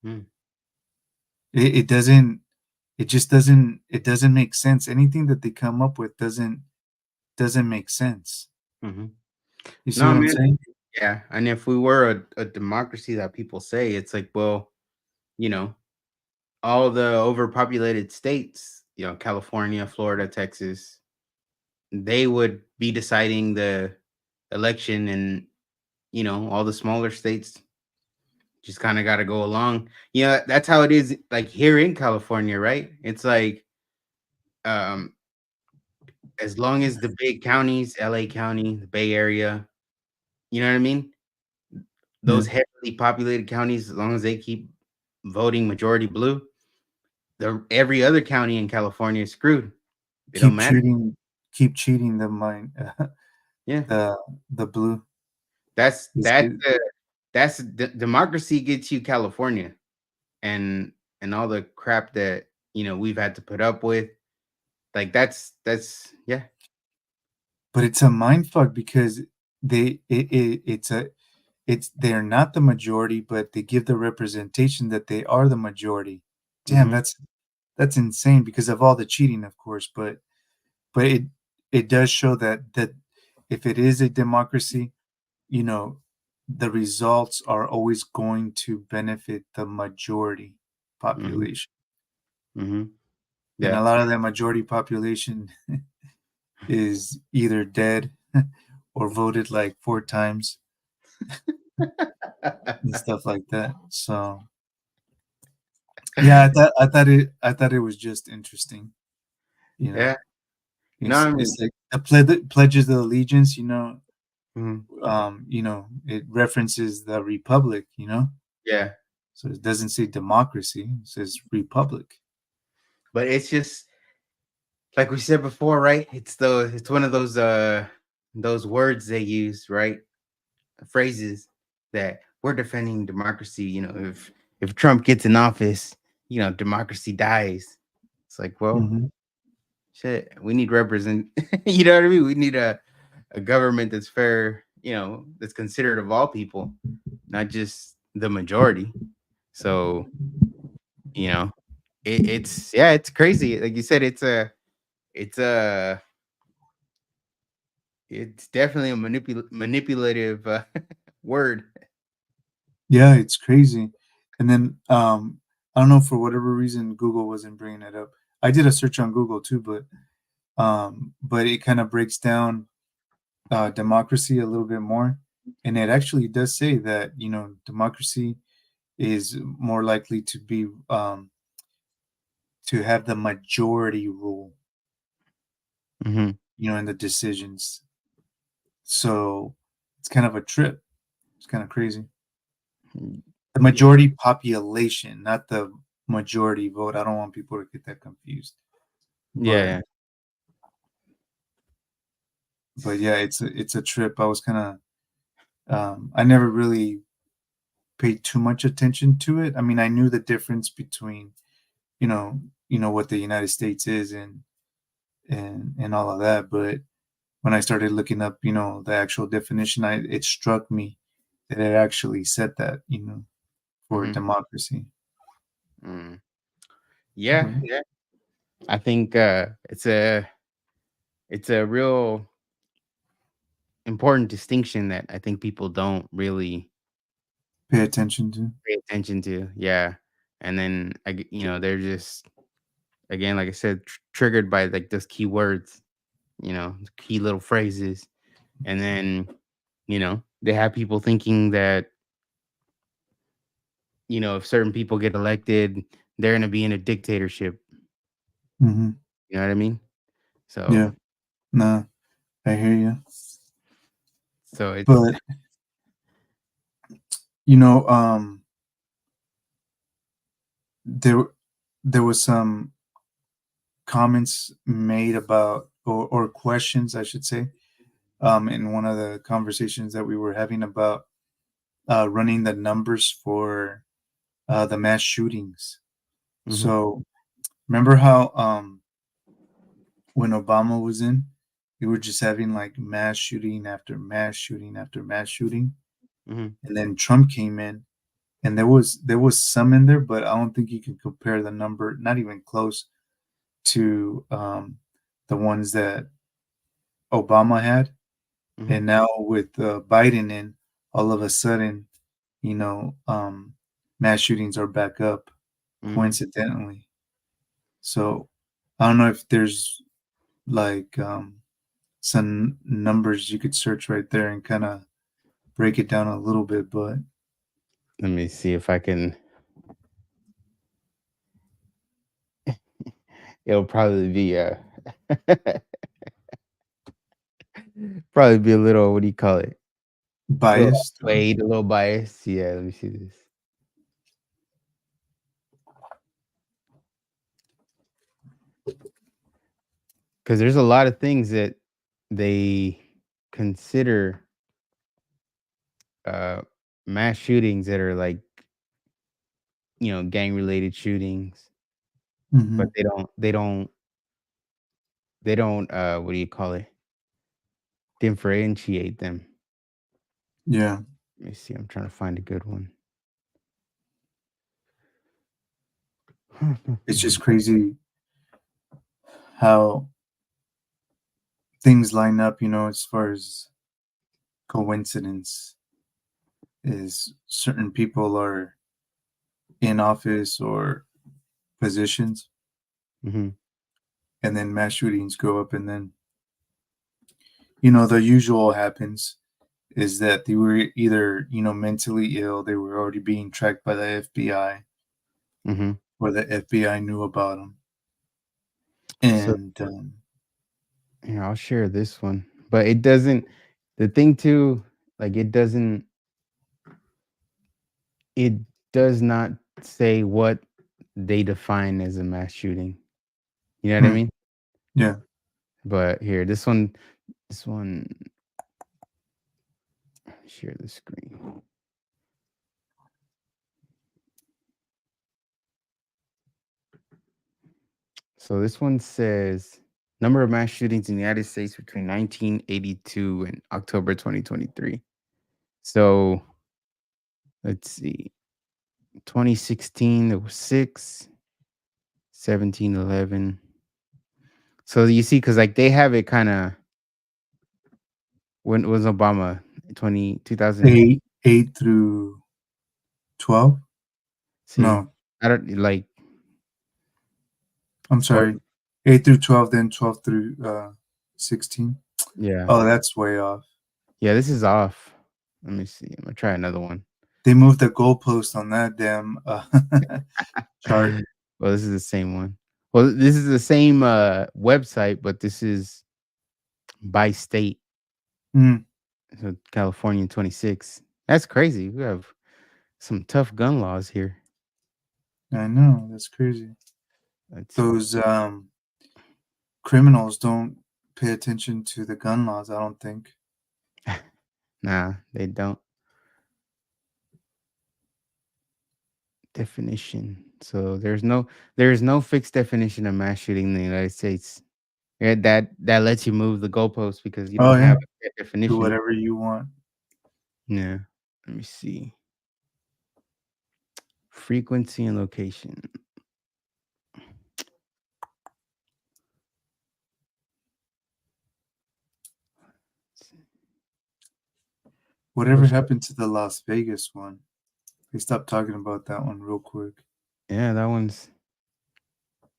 Mm. It doesn't. It doesn't make sense. Anything that they come up with doesn't make sense. Mm-hmm. You see No, what I'm man. saying? Yeah. And if we were a democracy that people say, it's like, well, you know, all the overpopulated states, California, Florida, Texas, they would be deciding the election, and all the smaller states just kind of got to go along. That's how it is, like here in California, right? It's like um as long as the big counties, LA County, the Bay Area, you know what I mean? Yeah. Those heavily populated counties, as long as they keep voting majority blue, the every other county in California is screwed. It don't Keep matter. cheating the mind, Yeah. the blue. That's It's that's good. democracy gets you California, and all the crap that we've had to put up with. Like that's yeah. But it's a mind fuck because they're not the majority, but they give the representation that they are the majority. Damn, Hmm. that's insane because of all the cheating, of course. But it does show that if it is a democracy, you know, the results are always going to benefit the majority Hmm. population. Hmm. And Yeah. a lot of that majority population is either dead or voted like 4 times and stuff like that. So yeah, I thought it was just interesting. You know, Yeah. No, I mean, it's like the pledges of allegiance. Mhm. It references the republic, Yeah. so it doesn't say democracy, it says republic. But it's just like we said before, right? It's one of those words they use, right? Phrases that we're defending democracy. If Trump gets in office, democracy dies. It's like, well, Mhm. shit, we need represent. You know what I mean? We need a government that's fair. That's considerate of all people, not just the majority. So it's crazy. Like you said, it's a it's definitely a manipulative word. Yeah, it's crazy. And then I don't know, for whatever reason Google wasn't bringing it up. I did a search on Google too, but it kind of breaks down democracy a little bit more, and it actually does say that democracy is more likely to have the majority rule, Mm-hmm. in the decisions. So it's kind of a trip. It's kind of crazy. The Yeah, majority population, not the majority vote. I don't want people to get that confused. But yeah, but yeah, it's a trip. I was kind of I never really paid too much attention to it. I mean, I knew the difference between what the United States is and all of that, but when I started looking up, the actual definition, it struck me that it actually said that, for hmm democracy. mm. Yeah, But yeah. I think it's a real important distinction that I think people don't really pay attention to. pay attention to. Yeah, and then they're just again, like I said, triggered by like those key words, key little phrases, and then they have people thinking that if certain people get elected, they're gonna be in a dictatorship. Hmm. You know what I mean? So Yeah, no, I hear you. so it's But you know, um, there there was some comments made about, or questions, I should say, in one of the conversations that we were having about running the numbers for the mass shootings. mhm, So remember how when Obama was in, we were just having like mass shooting after mass shooting after mass shooting, mhm, and then Trump came in, and there was some in there, but I don't think you can compare the number, not even close, to the ones that Obama had. mhm, And now with Biden in, all of a sudden, you know, um, mass shootings are back up mhm. coincidentally. So I don't know if there's like some numbers you could search right there and kind of break it down a little bit, but Let me see if I can. It'll probably be probably be a little, what do you call it? A little biased. swayed, a little biased. Yeah, let me see this. Because there's a lot of things that they consider uh mass shootings that are like, gang related shootings, but Hmm. they don't what do you call it? Differentiate them. Yeah, Let me see. I'm trying to find a good one. it's just crazy how things line up, as far as coincidence is certain people are in office or positions, Mhm, and then mass shootings go up, and then the usual happens is that they were either mentally ill, they were already being tracked by the FBI, mhm. or the FBI knew about them. So And here, I'll share this one, but it doesn't. The thing too, like it does not say what they define as a mass shooting. You know what I Hmm. mean? Yeah. But here, this one, share the screen. So this one says number of mass shootings in the United States between 1982 and October 2023. So let's see. 2016 there was 6, 17, 11. So you see, because like they have it kind of when was Obama 2000. 8 through 12. See, No, I don't like I'm what. sorry. 8 through 12, then 12 through 16. Yeah, Oh, that's way off. yeah. This is off. Let me see. I'm gonna try another one. They moved the goalpost on that damn chart. Well, this is the same one. Well, this is the same website, but this is by state. Mm, So California 26. That's crazy. We have some tough gun laws here. I know. That's crazy. Let's see. Those criminals don't pay attention to the gun laws, I don't think. Nah, they don't. Definition. So there's no fixed definition of mass shooting in the United States. Yeah, that lets you move the goalposts because you Oh, don't yeah. have a Do definition. whatever you want. Yeah. Let me see. Frequency and location. Whatever Which happened to the Las Vegas one? They stopped talking about that one real quick. yeah, that one's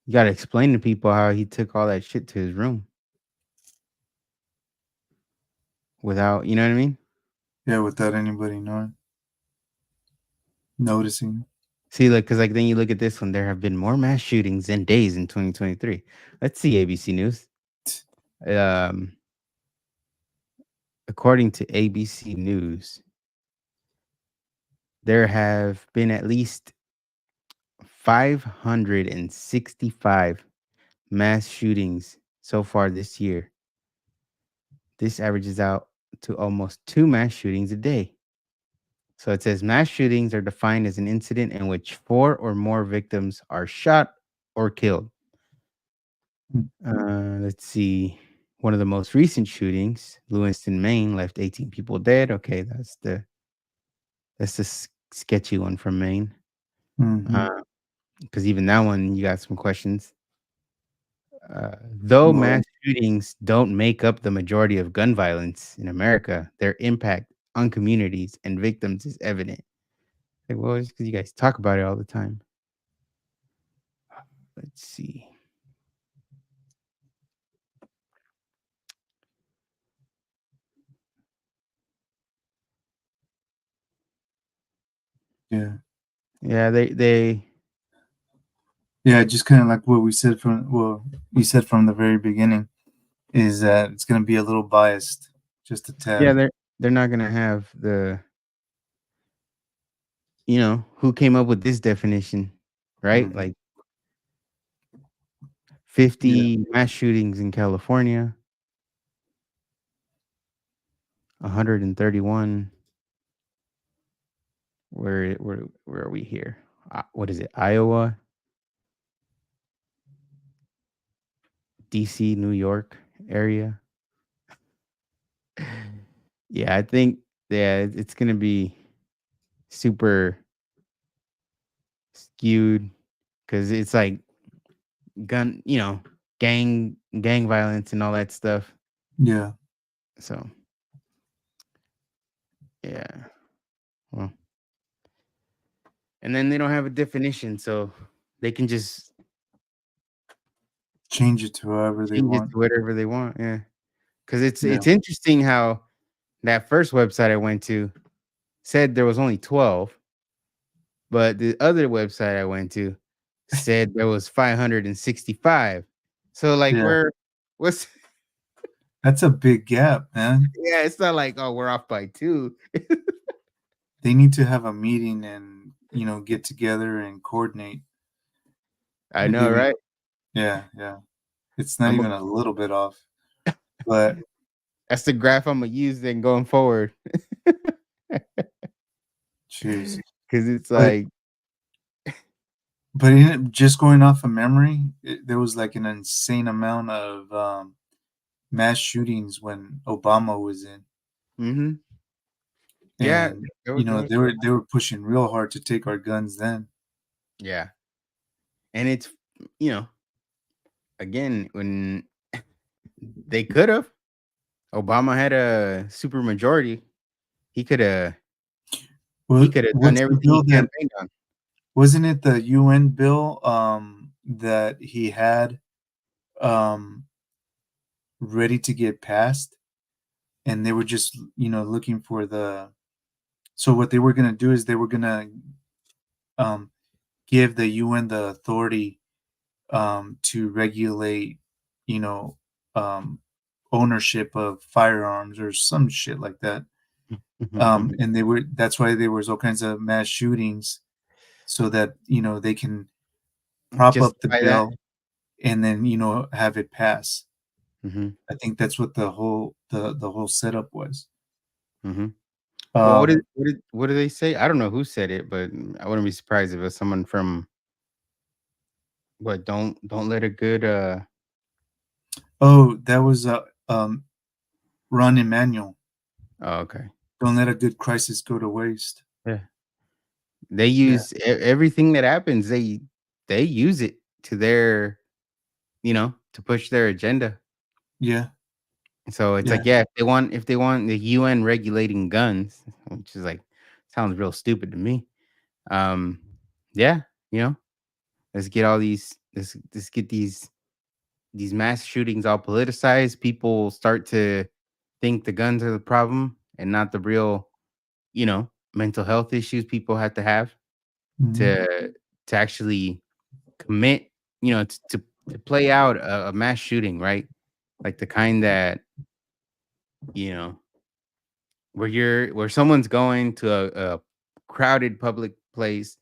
you gotta explain to people how he took all that shit to his room without, you know what I mean? Yeah, without anybody noticing. See, like, cause like then you look at this one, there have been more mass shootings in days in 2023. Let's see ABC News. Um, according to ABC News, there have been at least 565 mass shootings so far this year. This averages out to almost 2 mass shootings a day. So it says mass shootings are defined as an incident in which 4 or more victims are shot or killed. Mm. Let's see. One of the most recent shootings, Lewiston, Maine, left 18 people dead. Okay, that's the sketchy one from Maine. Mm-hmm. Because even that one, you got some questions. Though Well, mass shootings don't make up the majority of gun violence in America, their impact on communities and victims is evident. Like, well, it's because you guys talk about it all the time. Let's see. yeah. Yeah, they Yeah, just kind of like what we said you said from the very beginning is that it's going to be a little biased, just a yeah, tad. they're not gonna have who came up with this definition, right? Mhm. Like Yeah, 50 mass shootings in California, 131. Where are we here? What is it? Iowa, DC, New York area. Yeah, I think it's gonna be super skewed because it's like gun, gang violence and all that stuff. yeah. So yeah, well, and then they don't have a definition, so they can just Change it to however they change it want. to whatever they want. Yeah, because it's Yeah, it's interesting how that first website I went to said there was only 12, but the other website I went to said there was 565. So like, yeah. what's That's a big gap, man. Yeah, it's not like, oh, we're off by 2. They need to have a meeting and get together and coordinate. I Maybe know, we, right? yeah. It's not I'm even a little bit off, but That's the graph I'm gonna use then going forward. jeez. Because it's But like, just going off of memory, there was like an insane amount of mass shootings when Obama was in, mm-hmm. Yeah, and there was, they were pushing real hard to take our guns then. yeah, and it's you know again when they could have. Obama had a super majority. He could have done What's the everything he bill that campaigned on. wasn't it the UN bill that he had um ready to get passed, and they were just looking for the so what they were going to do is they were going to um give the UN the authority to regulate you know um ownership of firearms or some shit like that. And that's why there was all kinds of mass shootings so that they can prop Just up the by that. bill and then have it pass. Mm-hmm. I think that's what the whole setup was. Mm-hmm. Well, um what did they say? I don't know who said it, but I wouldn't be surprised if it's someone from what don't let a good oh, that was Ron Emanuel. oh, okay. Don't let a good crisis go to waste. Yeah. They Yeah, use everything that happens, they use it to their, to push their agenda. yeah, So it's yeah. like, yeah, if they want the UN regulating guns, which is like sounds real stupid to me. Um, yeah, you know, let's get these mass shootings all politicized. People start to think the guns are the problem and not the real, mental health issues people have to have Mhm, to actually commit, to play out a mass shooting, right? Like the kind that, you know, where someone's going to a crowded public place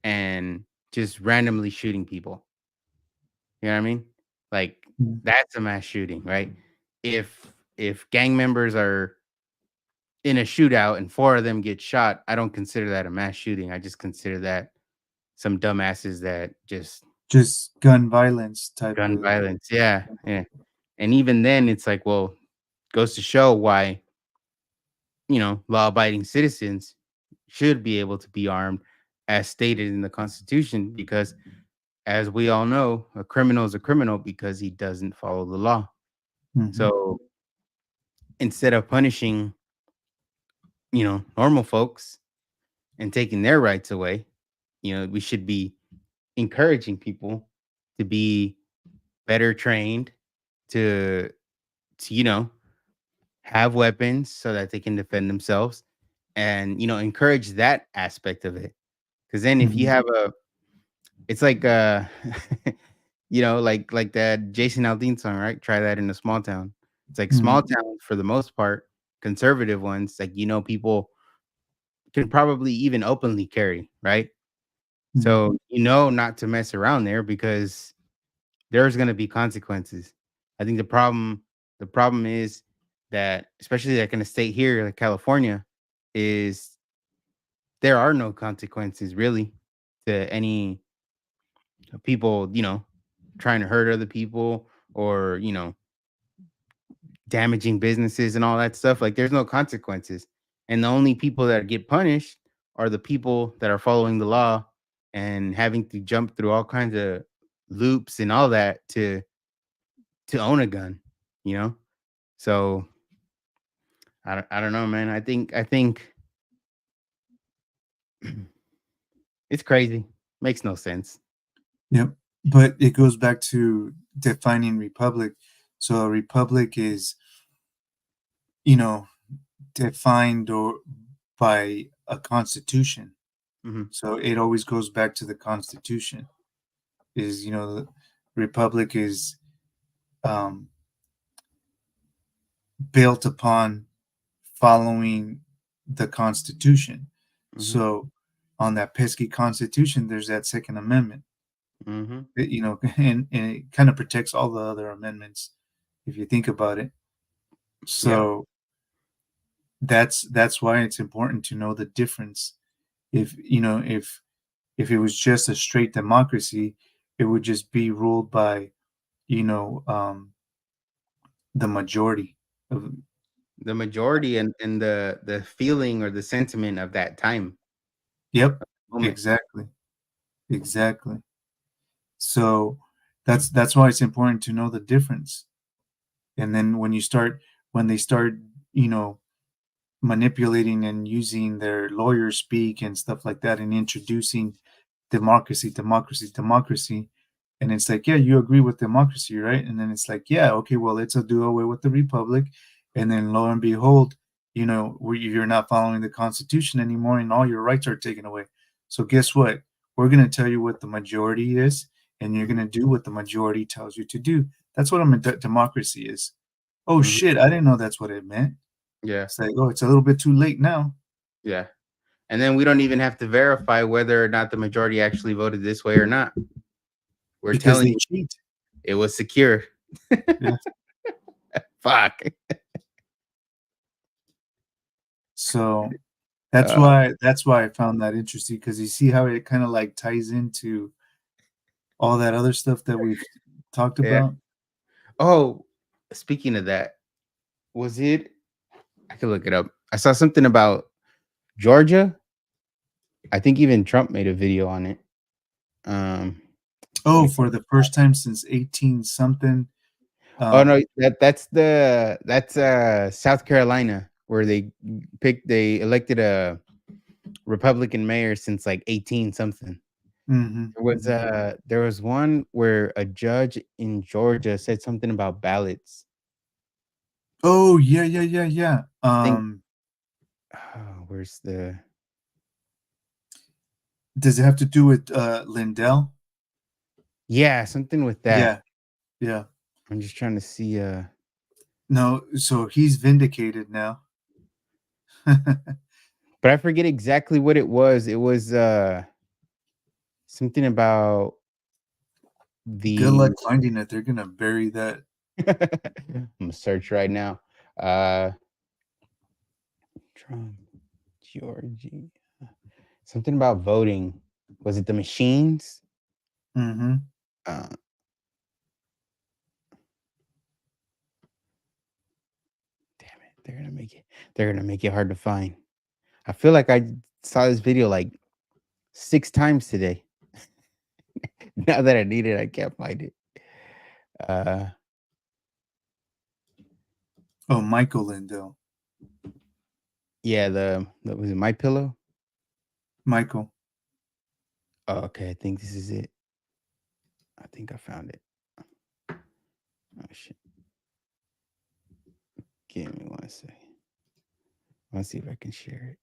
and just randomly shooting people. You know what I mean? Like mhm, that's a mass shooting, right? If gang members are in a shootout and 4 of them get shot, I don't consider that a mass shooting. I just consider that some dumbasses that just just gun violence type gun of. violence. Yeah, yeah. And even then, it's like, well, goes to show why, law-abiding citizens should be able to be armed as stated in the Constitution, because as we all know, a criminal is a criminal because he doesn't follow the law. Mhm, So instead of punishing, normal folks and taking their rights away, we should be encouraging people to be better trained to have weapons so that they can defend themselves, and encourage that aspect of it. Because then if you mhm, have a it's like like that Jason Aldean song, right? Try that in a small town. It's like mhm, small towns for the most part, conservative ones, like people can probably even openly carry, right? mhm. So not to mess around there because there's gonna be consequences. I think the problem is that, especially like in a state here, like California, is there are no consequences really to any people, trying to hurt other people or, damaging businesses and all that stuff. Like there's no consequences. And the only people that get punished are the people that are following the law and having to jump through all kinds of loops and all that to own a gun, you know? So I don't know, man. I think it's crazy. Makes no sense. Yep. But it goes back to defining republic. So a republic is, you know, defined or by a constitution. Mhm. So it always goes back to the constitution. Is the republic is um built upon following the Constitution. Mhm. So on that pesky Constitution, there's that Second Amendment, Mhm. you know, and it kind of protects all the other amendments if you think about it. So that's why it's important to know the difference. If you know, if it was just a straight democracy, it would just be ruled by, you know, the majority of. The majority and the feeling or the sentiment of that time Yep, moment. exactly, exactly. So that's why it's important to know the difference. And then when they start, you know, manipulating and using their lawyer speak and stuff like that and introducing democracy, democracy, democracy. And it's like, yeah, you agree with democracy, right? And then it's like, yeah, okay, well, let's do away with the republic. And then lo and behold, you know, you're not following the Constitution anymore and all your rights are taken away. So guess what? We're going to tell you what the majority is, and you're going to do what the majority tells you to do. That's what democracy is. Oh, Mhm. shit, I didn't know that's what it meant. Yeah. It's like, oh, it's a little bit too late now. Yeah. And then we don't even have to verify whether or not the majority actually voted this way or not. We're Because telling they you cheat. it was secure. Yeah. Fuck. So Uh, that's why I found that interesting, because you see how it kind of like ties into all that other stuff that we've talked yeah. about. Oh, speaking of that, was it? I could look it up. I saw something about Georgia. I think even Trump made a video on it. Um, Oh, for the first time since 18 something. oh no, Um, that's South Carolina where they elected a Republican mayor since like 18 something. mhm, mhm. There was one where a judge in Georgia said something about ballots. Oh, yeah, yeah, yeah, yeah. I think where's the Does it have to do with Lindell? yeah, something with that. Yeah, yeah. I'm just trying to see No, so he's vindicated now. but I forget exactly what it was. It was something about Good the luck finding it. They're gonna bury that. I'm gonna search right now. Uh Trump, Georgia. Something about voting. Was it the machines? Hmm. Uh, damn it. They're gonna make it hard to find. I feel like I saw this video like 6 times today. Now that I need it, I can't find it. Uh Oh, Michael Lindell. yeah, the was it My Pillow? Michael. Oh, okay, I think this is it. I think I found it. Oh shit. Give me one second. Let's see if I can share it.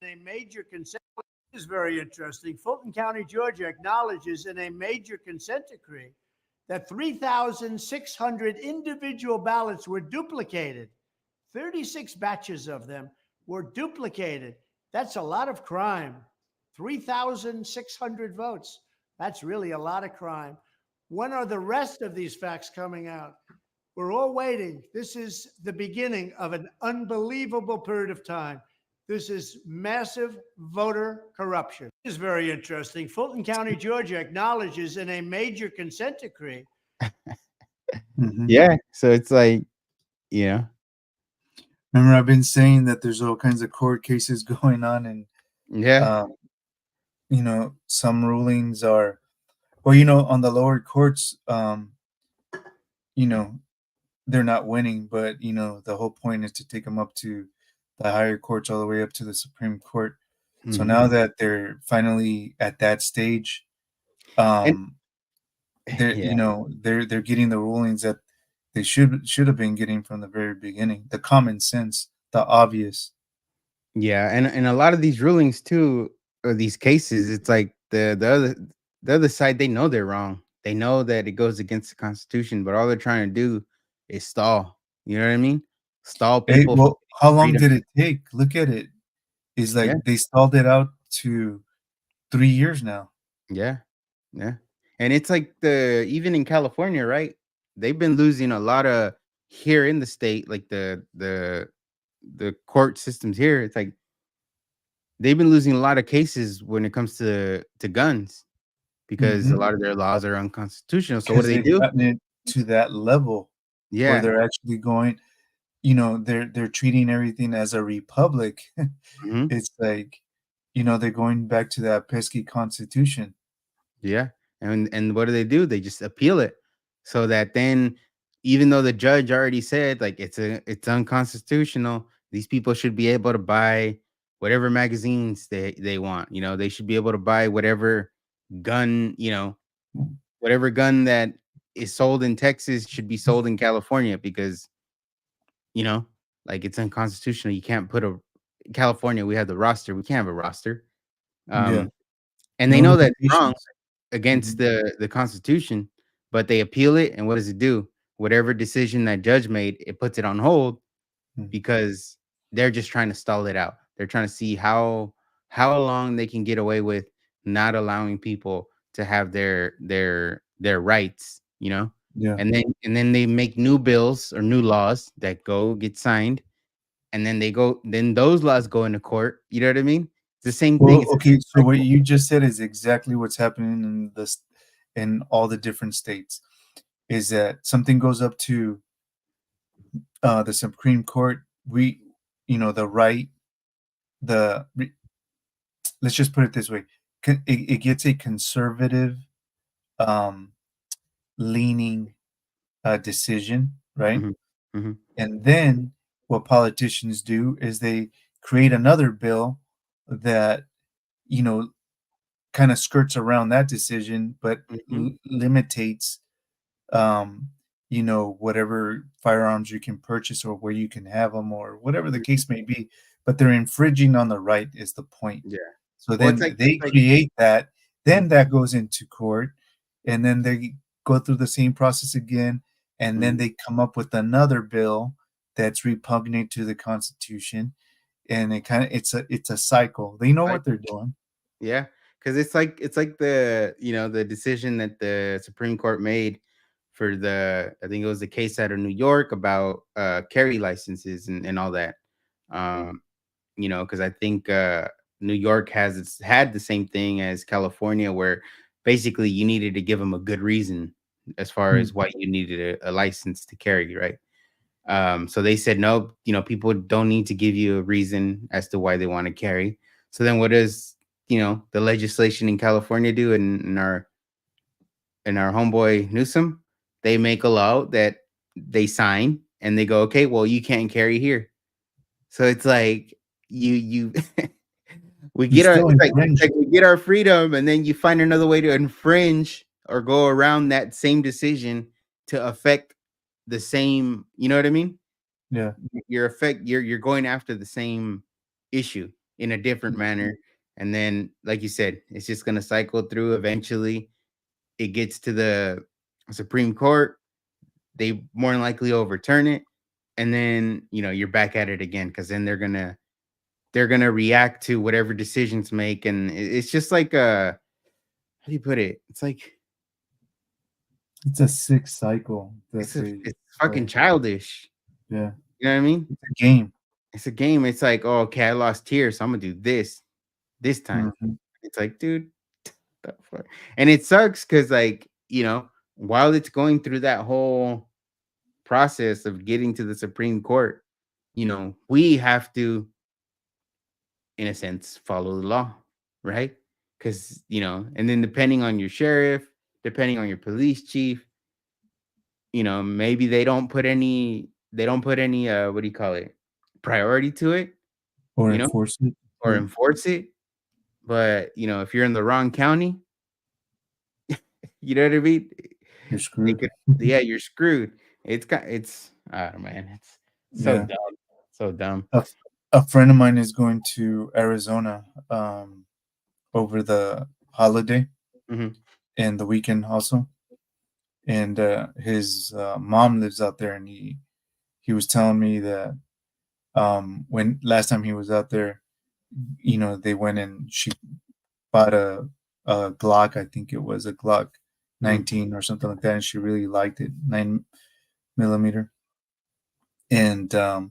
A major consent is very interesting. Fulton County, Georgia acknowledges in a major consent decree that 3,600 individual ballots were duplicated. 36 batches of them were duplicated. That's a lot of crime. 3,600 votes. That's really a lot of crime. When are the rest of these facts coming out? We're all waiting. This is the beginning of an unbelievable period of time. This is massive voter corruption. This is very interesting. Fulton County, Georgia acknowledges in a major consent decree. Mhm. Yeah, so it's like, you know, Remember, I've been saying that there's all kinds of court cases going on, and yeah, you know, some rulings are, well, you know, on the lower courts, you know, they're not winning, but you know, the whole point is to take them up to the higher courts, all the way up to the Supreme Court. So mhm. now that they're finally at that stage, And um, they're, yeah, you know, they're getting the rulings that they should have been getting from the very beginning. The common sense, the obvious. yeah, and a lot of these rulings too, of these cases, it's like the other side, they know they're wrong. They know that it goes against the Constitution, but all they're trying to do is stall. You know what I mean? Stall Hey, people from well, how long freedom. did it take? Look at it. It's Yeah, like they stalled it out to 3 years now. yeah, yeah. And it's like the even in California, right? They've been losing a lot of here in the state, like the court systems here. It's like they've been losing a lot of cases when it comes to guns because a Mhm. lot of their laws are unconstitutional. So what do Because they they've do? gotten it to that level where Yeah. they're actually going, they're treating everything as a republic. Mhm. It's like, they're going back to that pesky constitution. Yeah. And what do? They just appeal it so that then even though the judge already said like it's unconstitutional, these people should be able to buy whatever magazines they want. They should be able to buy whatever gun, whatever gun that is sold in Texas should be sold in California because, you know, like it's unconstitutional. You can't put a California, we have the roster. We can't have a roster. Yeah. Um, and they No know that's wrong limitations. against Mhm. the Constitution, but they appeal it. And what does it do? Whatever decision that judge made, it puts it on hold Mm. because they're just trying to stall it out. They're trying to see how long they can get away with not allowing people to have their rights, Yeah. and then they make new bills or new laws that go get signed, and then those laws go into court. You know what I mean? It's the same thing. Well, It's a okay, so what cycle. you just said is exactly what's happening in all the different states. Is that something goes up to the Supreme Court? The right, the re- let's just put it this way: it gets a conservative, um, leaning decision, right? Mhm, mhm, And then what politicians do is they create another bill that you know kind of skirts around that decision, but mhm, limitates um, whatever firearms you can purchase or where you can have them or whatever the mhm. case may be. But they're infringing on the right is the point. Yeah. So Well, it's then like they it's like create that, mhm, then that goes into court, and then they go through the same process again, and then mhm, they come up with another bill that's repugnant to the Constitution, and it's a cycle. They know like what they're doing. yeah, because it's like the decision that the Supreme Court made for I think it was the case out of New York about carry licenses and all that. Um, because I think New York had the same thing as California, where basically you needed to give them a good reason as far Mm. as why you needed a license to carry, right? So they said no, people don't need to give you a reason as to why they want to carry. So then what does the legislation in California do in our homeboy Newsom? They make a law that they sign and they go, okay, well, you can't carry here. So it's like you we You get our still it's like infringe. we get our freedom and then you find another way to infringe or go around that same decision to affect the same, you know what I mean? Yeah. You're going after the same issue in a different manner. And then, like you said, it's just gonna cycle through. Eventually, it gets to the Supreme Court. They more than likely overturn it, and then you're back at it again because then they're gonna react to whatever decisions make, and it's just like how do you put it? It's like It's a sick cycle that it's a they it's fucking play. childish. Yeah. You know what I mean? It's a game. It's a game. It's like, oh, okay, I lost here, so I'm gonna do this time. Mhm. It's like, dude, the fuck? And it sucks because, like, while it's going through that whole process of getting to the Supreme Court, we have to, in a sense, follow the law, right? Because, and then depending on your sheriff, depending on your police chief, maybe they don't put any, what do you call it, priority to it, Or you know, enforce it. or Yeah. enforce it. But, if you're in the wrong county, you know what I mean? You're They screwed. could, yeah, you're screwed. Oh man, it's so Yeah. dumb, so dumb. A, a friend of mine is going to Arizona over the holiday Mhm. and the weekend also. And his mom lives out there, and he was telling me that when last time he was out there, they went and she bought a Glock. I think it was a Glock Mhm. 19 or something like that, and she really liked it, 9 millimeter, and that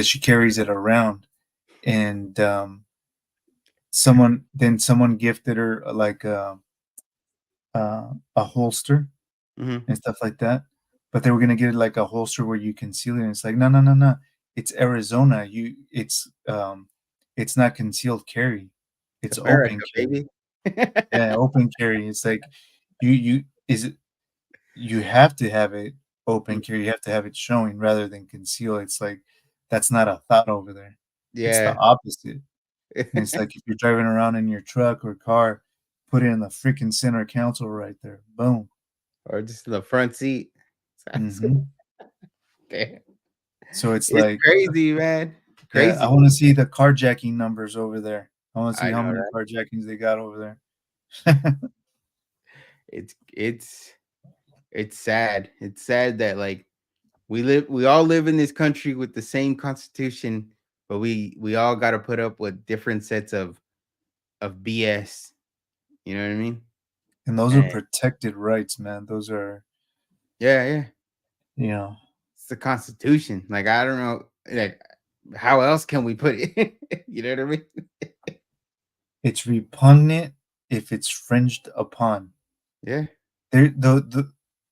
she carries it around, and someone gifted her like a holster Mhm. and stuff like that. But they were gonna get like a holster where you conceal it. And it's like, no, no, no, no. It's Arizona. It's not concealed carry. It's America, open carry. baby. Yeah, open carry. It's like you is it you have to have it open Mm. carry. You have to have it showing rather than conceal. It's like that's not a thought over there. It's the Yeah. opposite. And it's like if you're driving around in your truck or car, put it in the freaking center console right there. Boom. Or just in the front seat. Hmm. Okay. So it's It's like, crazy, man. yeah, I Crazy. want to see the carjacking numbers over there. I want to see I how know, many right? carjackings they got over there. It's sad. It's sad that like we all live in this country with the same constitution, but we all got to put up with different sets of BS. You know what I mean? And those are And protected rights, man. Those are, yeah, yeah. you know, It's the constitution. Like I don't know like how else can we put it? You know what I mean? it's repugnant if it's fringed upon. Yeah.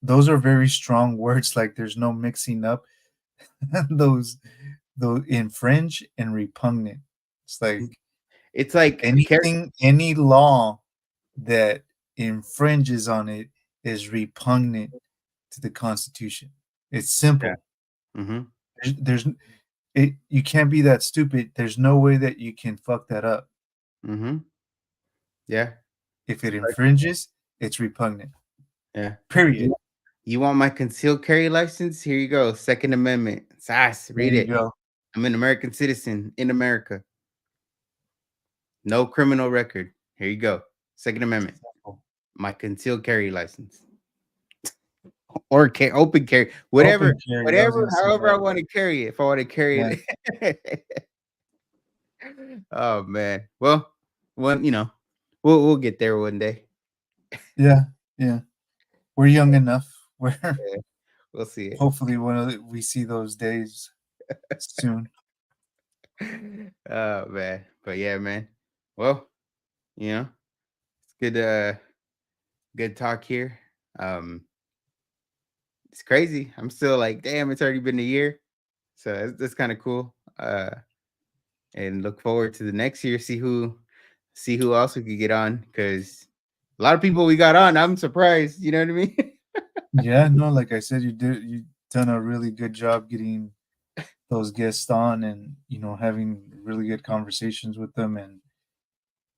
Those are very strong words. Like there's no mixing up those infringe and repugnant. It's like It's like any law that infringes on it is repugnant to the Constitution. It's yeah. simple. Mhm. There's it. You can't be that stupid. There's no way that you can fuck that up. Mhm. Yeah. If it Like, infringes, it's repugnant. yeah. Period. You want my concealed carry license? Here you go. Second Amendment. Sass, There read you it. go. I'm an American citizen in America. No criminal record. Here you go. Second Amendment. My concealed carry license. Or open carry. Whatever, Open carry. I was whatever, gonna say however I that. want to carry it. If I want to Yeah. carry it. Oh man. Well, we'll get there one day. Yeah. Yeah. We're young enough. We're Yeah, we'll see it. hopefully we see those days soon. Oh man. But yeah, man. Well, it's good talk here. Um, it's crazy. I'm still like, damn, it's already been a year. So that's kind of cool. And look forward to the next year. See who else we could get on because a lot of people we got on. I'm surprised. You know what I mean? Yeah, no, like I said, you done a really good job getting those guests on and having really good conversations with them and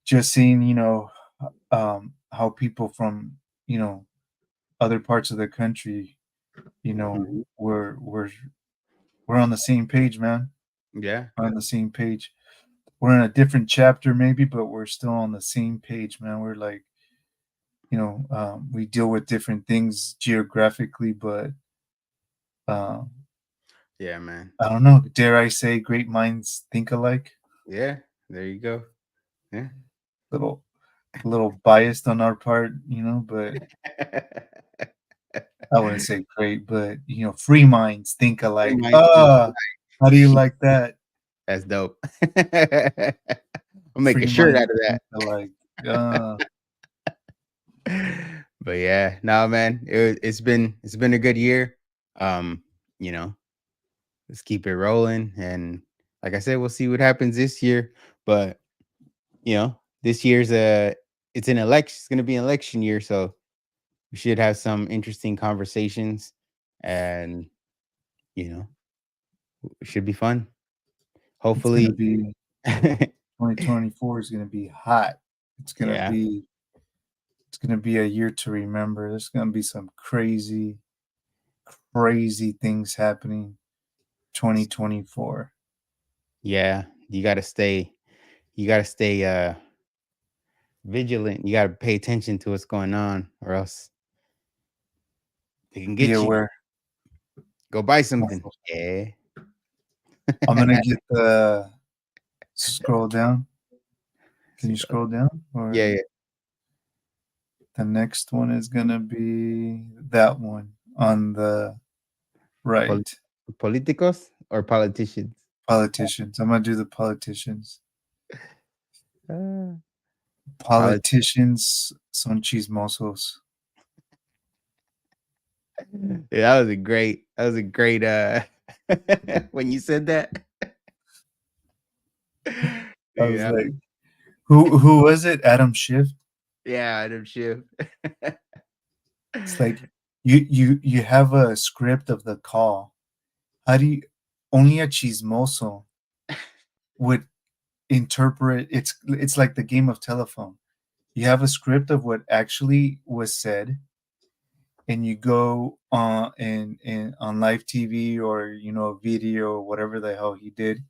just seeing how people from other parts of the country Mhm. we're on the same page, man. Yeah. We're on the same page. We're in a different chapter maybe, but we're still on the same page, man. We're like we deal with different things geographically, but um Yeah, man. I don't know, dare I say great minds think alike. Yeah. There you go. Yeah. Little biased on our part, but I wouldn't say great, but free minds think Free alike. minds think How do you alike. like that? That's dope. I'll make a Free shirt out minds of that. think alike. Uh, But yeah, no, man, it's been a good year. Um, you know, let's keep it rolling, and like I said, we'll see what happens this year. But this year's it's an election. It's gonna be an election year, so we should have some interesting conversations, and you know, it should be fun. it's gonna Hopefully, be 2024 is gonna be hot. It's gonna yeah, be it's gonna be a year to remember. There's gonna be some crazy, crazy things happening 2024. yeah. You got to stay. you gotta stay vigilant. You gotta pay attention to what's going on, or else they can Be get you. aware. Go buy something. Yeah. I'm gonna get the scroll down. Can you scroll down? Or Yeah, yeah. the next one is gonna be that one on the right. Politicos or politicians? Politicians. I'm gonna do the politicians. Uh, Politicians son chismosos. yeah, that was a great when you said that. I was Yeah, like, who was it? Adam Schiff. yeah, Adam Schiff. It's like you have a script of the call. How do you only a chismoso would interpret it's like the game of telephone. You have a script of what actually was said, and you go on live TV or video or whatever the hell he did,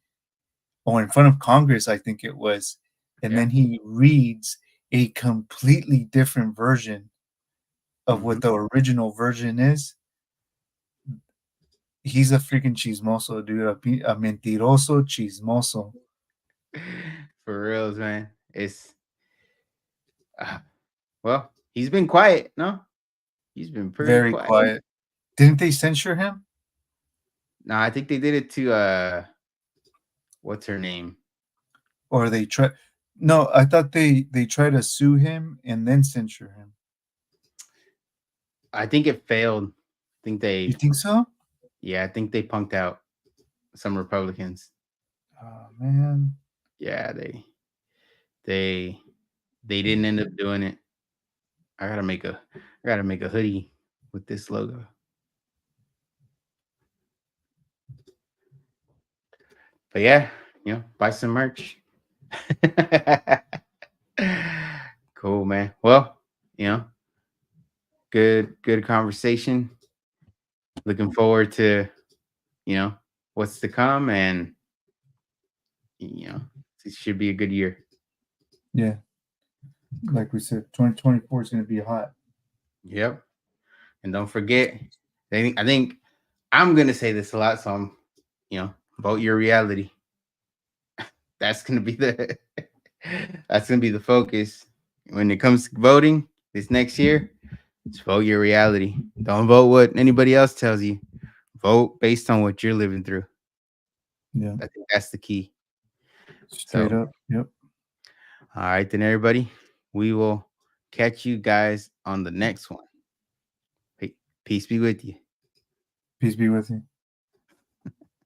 or in front of Congress, I think it was, and Yeah. then he reads a completely different version of what the original version is. He's a freaking chismoso, dude. A mentiroso chismoso. For reals, man. It's well, he's been quiet, no? He's been pretty Very quiet. quiet. Didn't they censure him? No, I think they did it to what's her name? Or they try? No, I thought they tried to sue him and then censure him. I think it failed. I think they You think so? yeah, I think they punked out some Republicans. Oh man. Yeah, they didn't end up doing it. I gotta make a hoodie with this logo. But yeah, buy some merch. Cool, man. Well, good conversation. Looking forward to, what's to come, and it should be a good year. Yeah. Like we said, 2024 is going to be hot. Yep. And don't forget, I think I'm gonna say this a lot, so I'm, vote your reality. That's gonna be the focus when it comes to voting this next year. Just vote your reality. Don't vote what anybody else tells you. Vote based on what you're living through. Yeah. I think that's the key. Straight up. Yep. All right, then, everybody. We will catch you guys on the next one. Peace be with you. Peace be with you.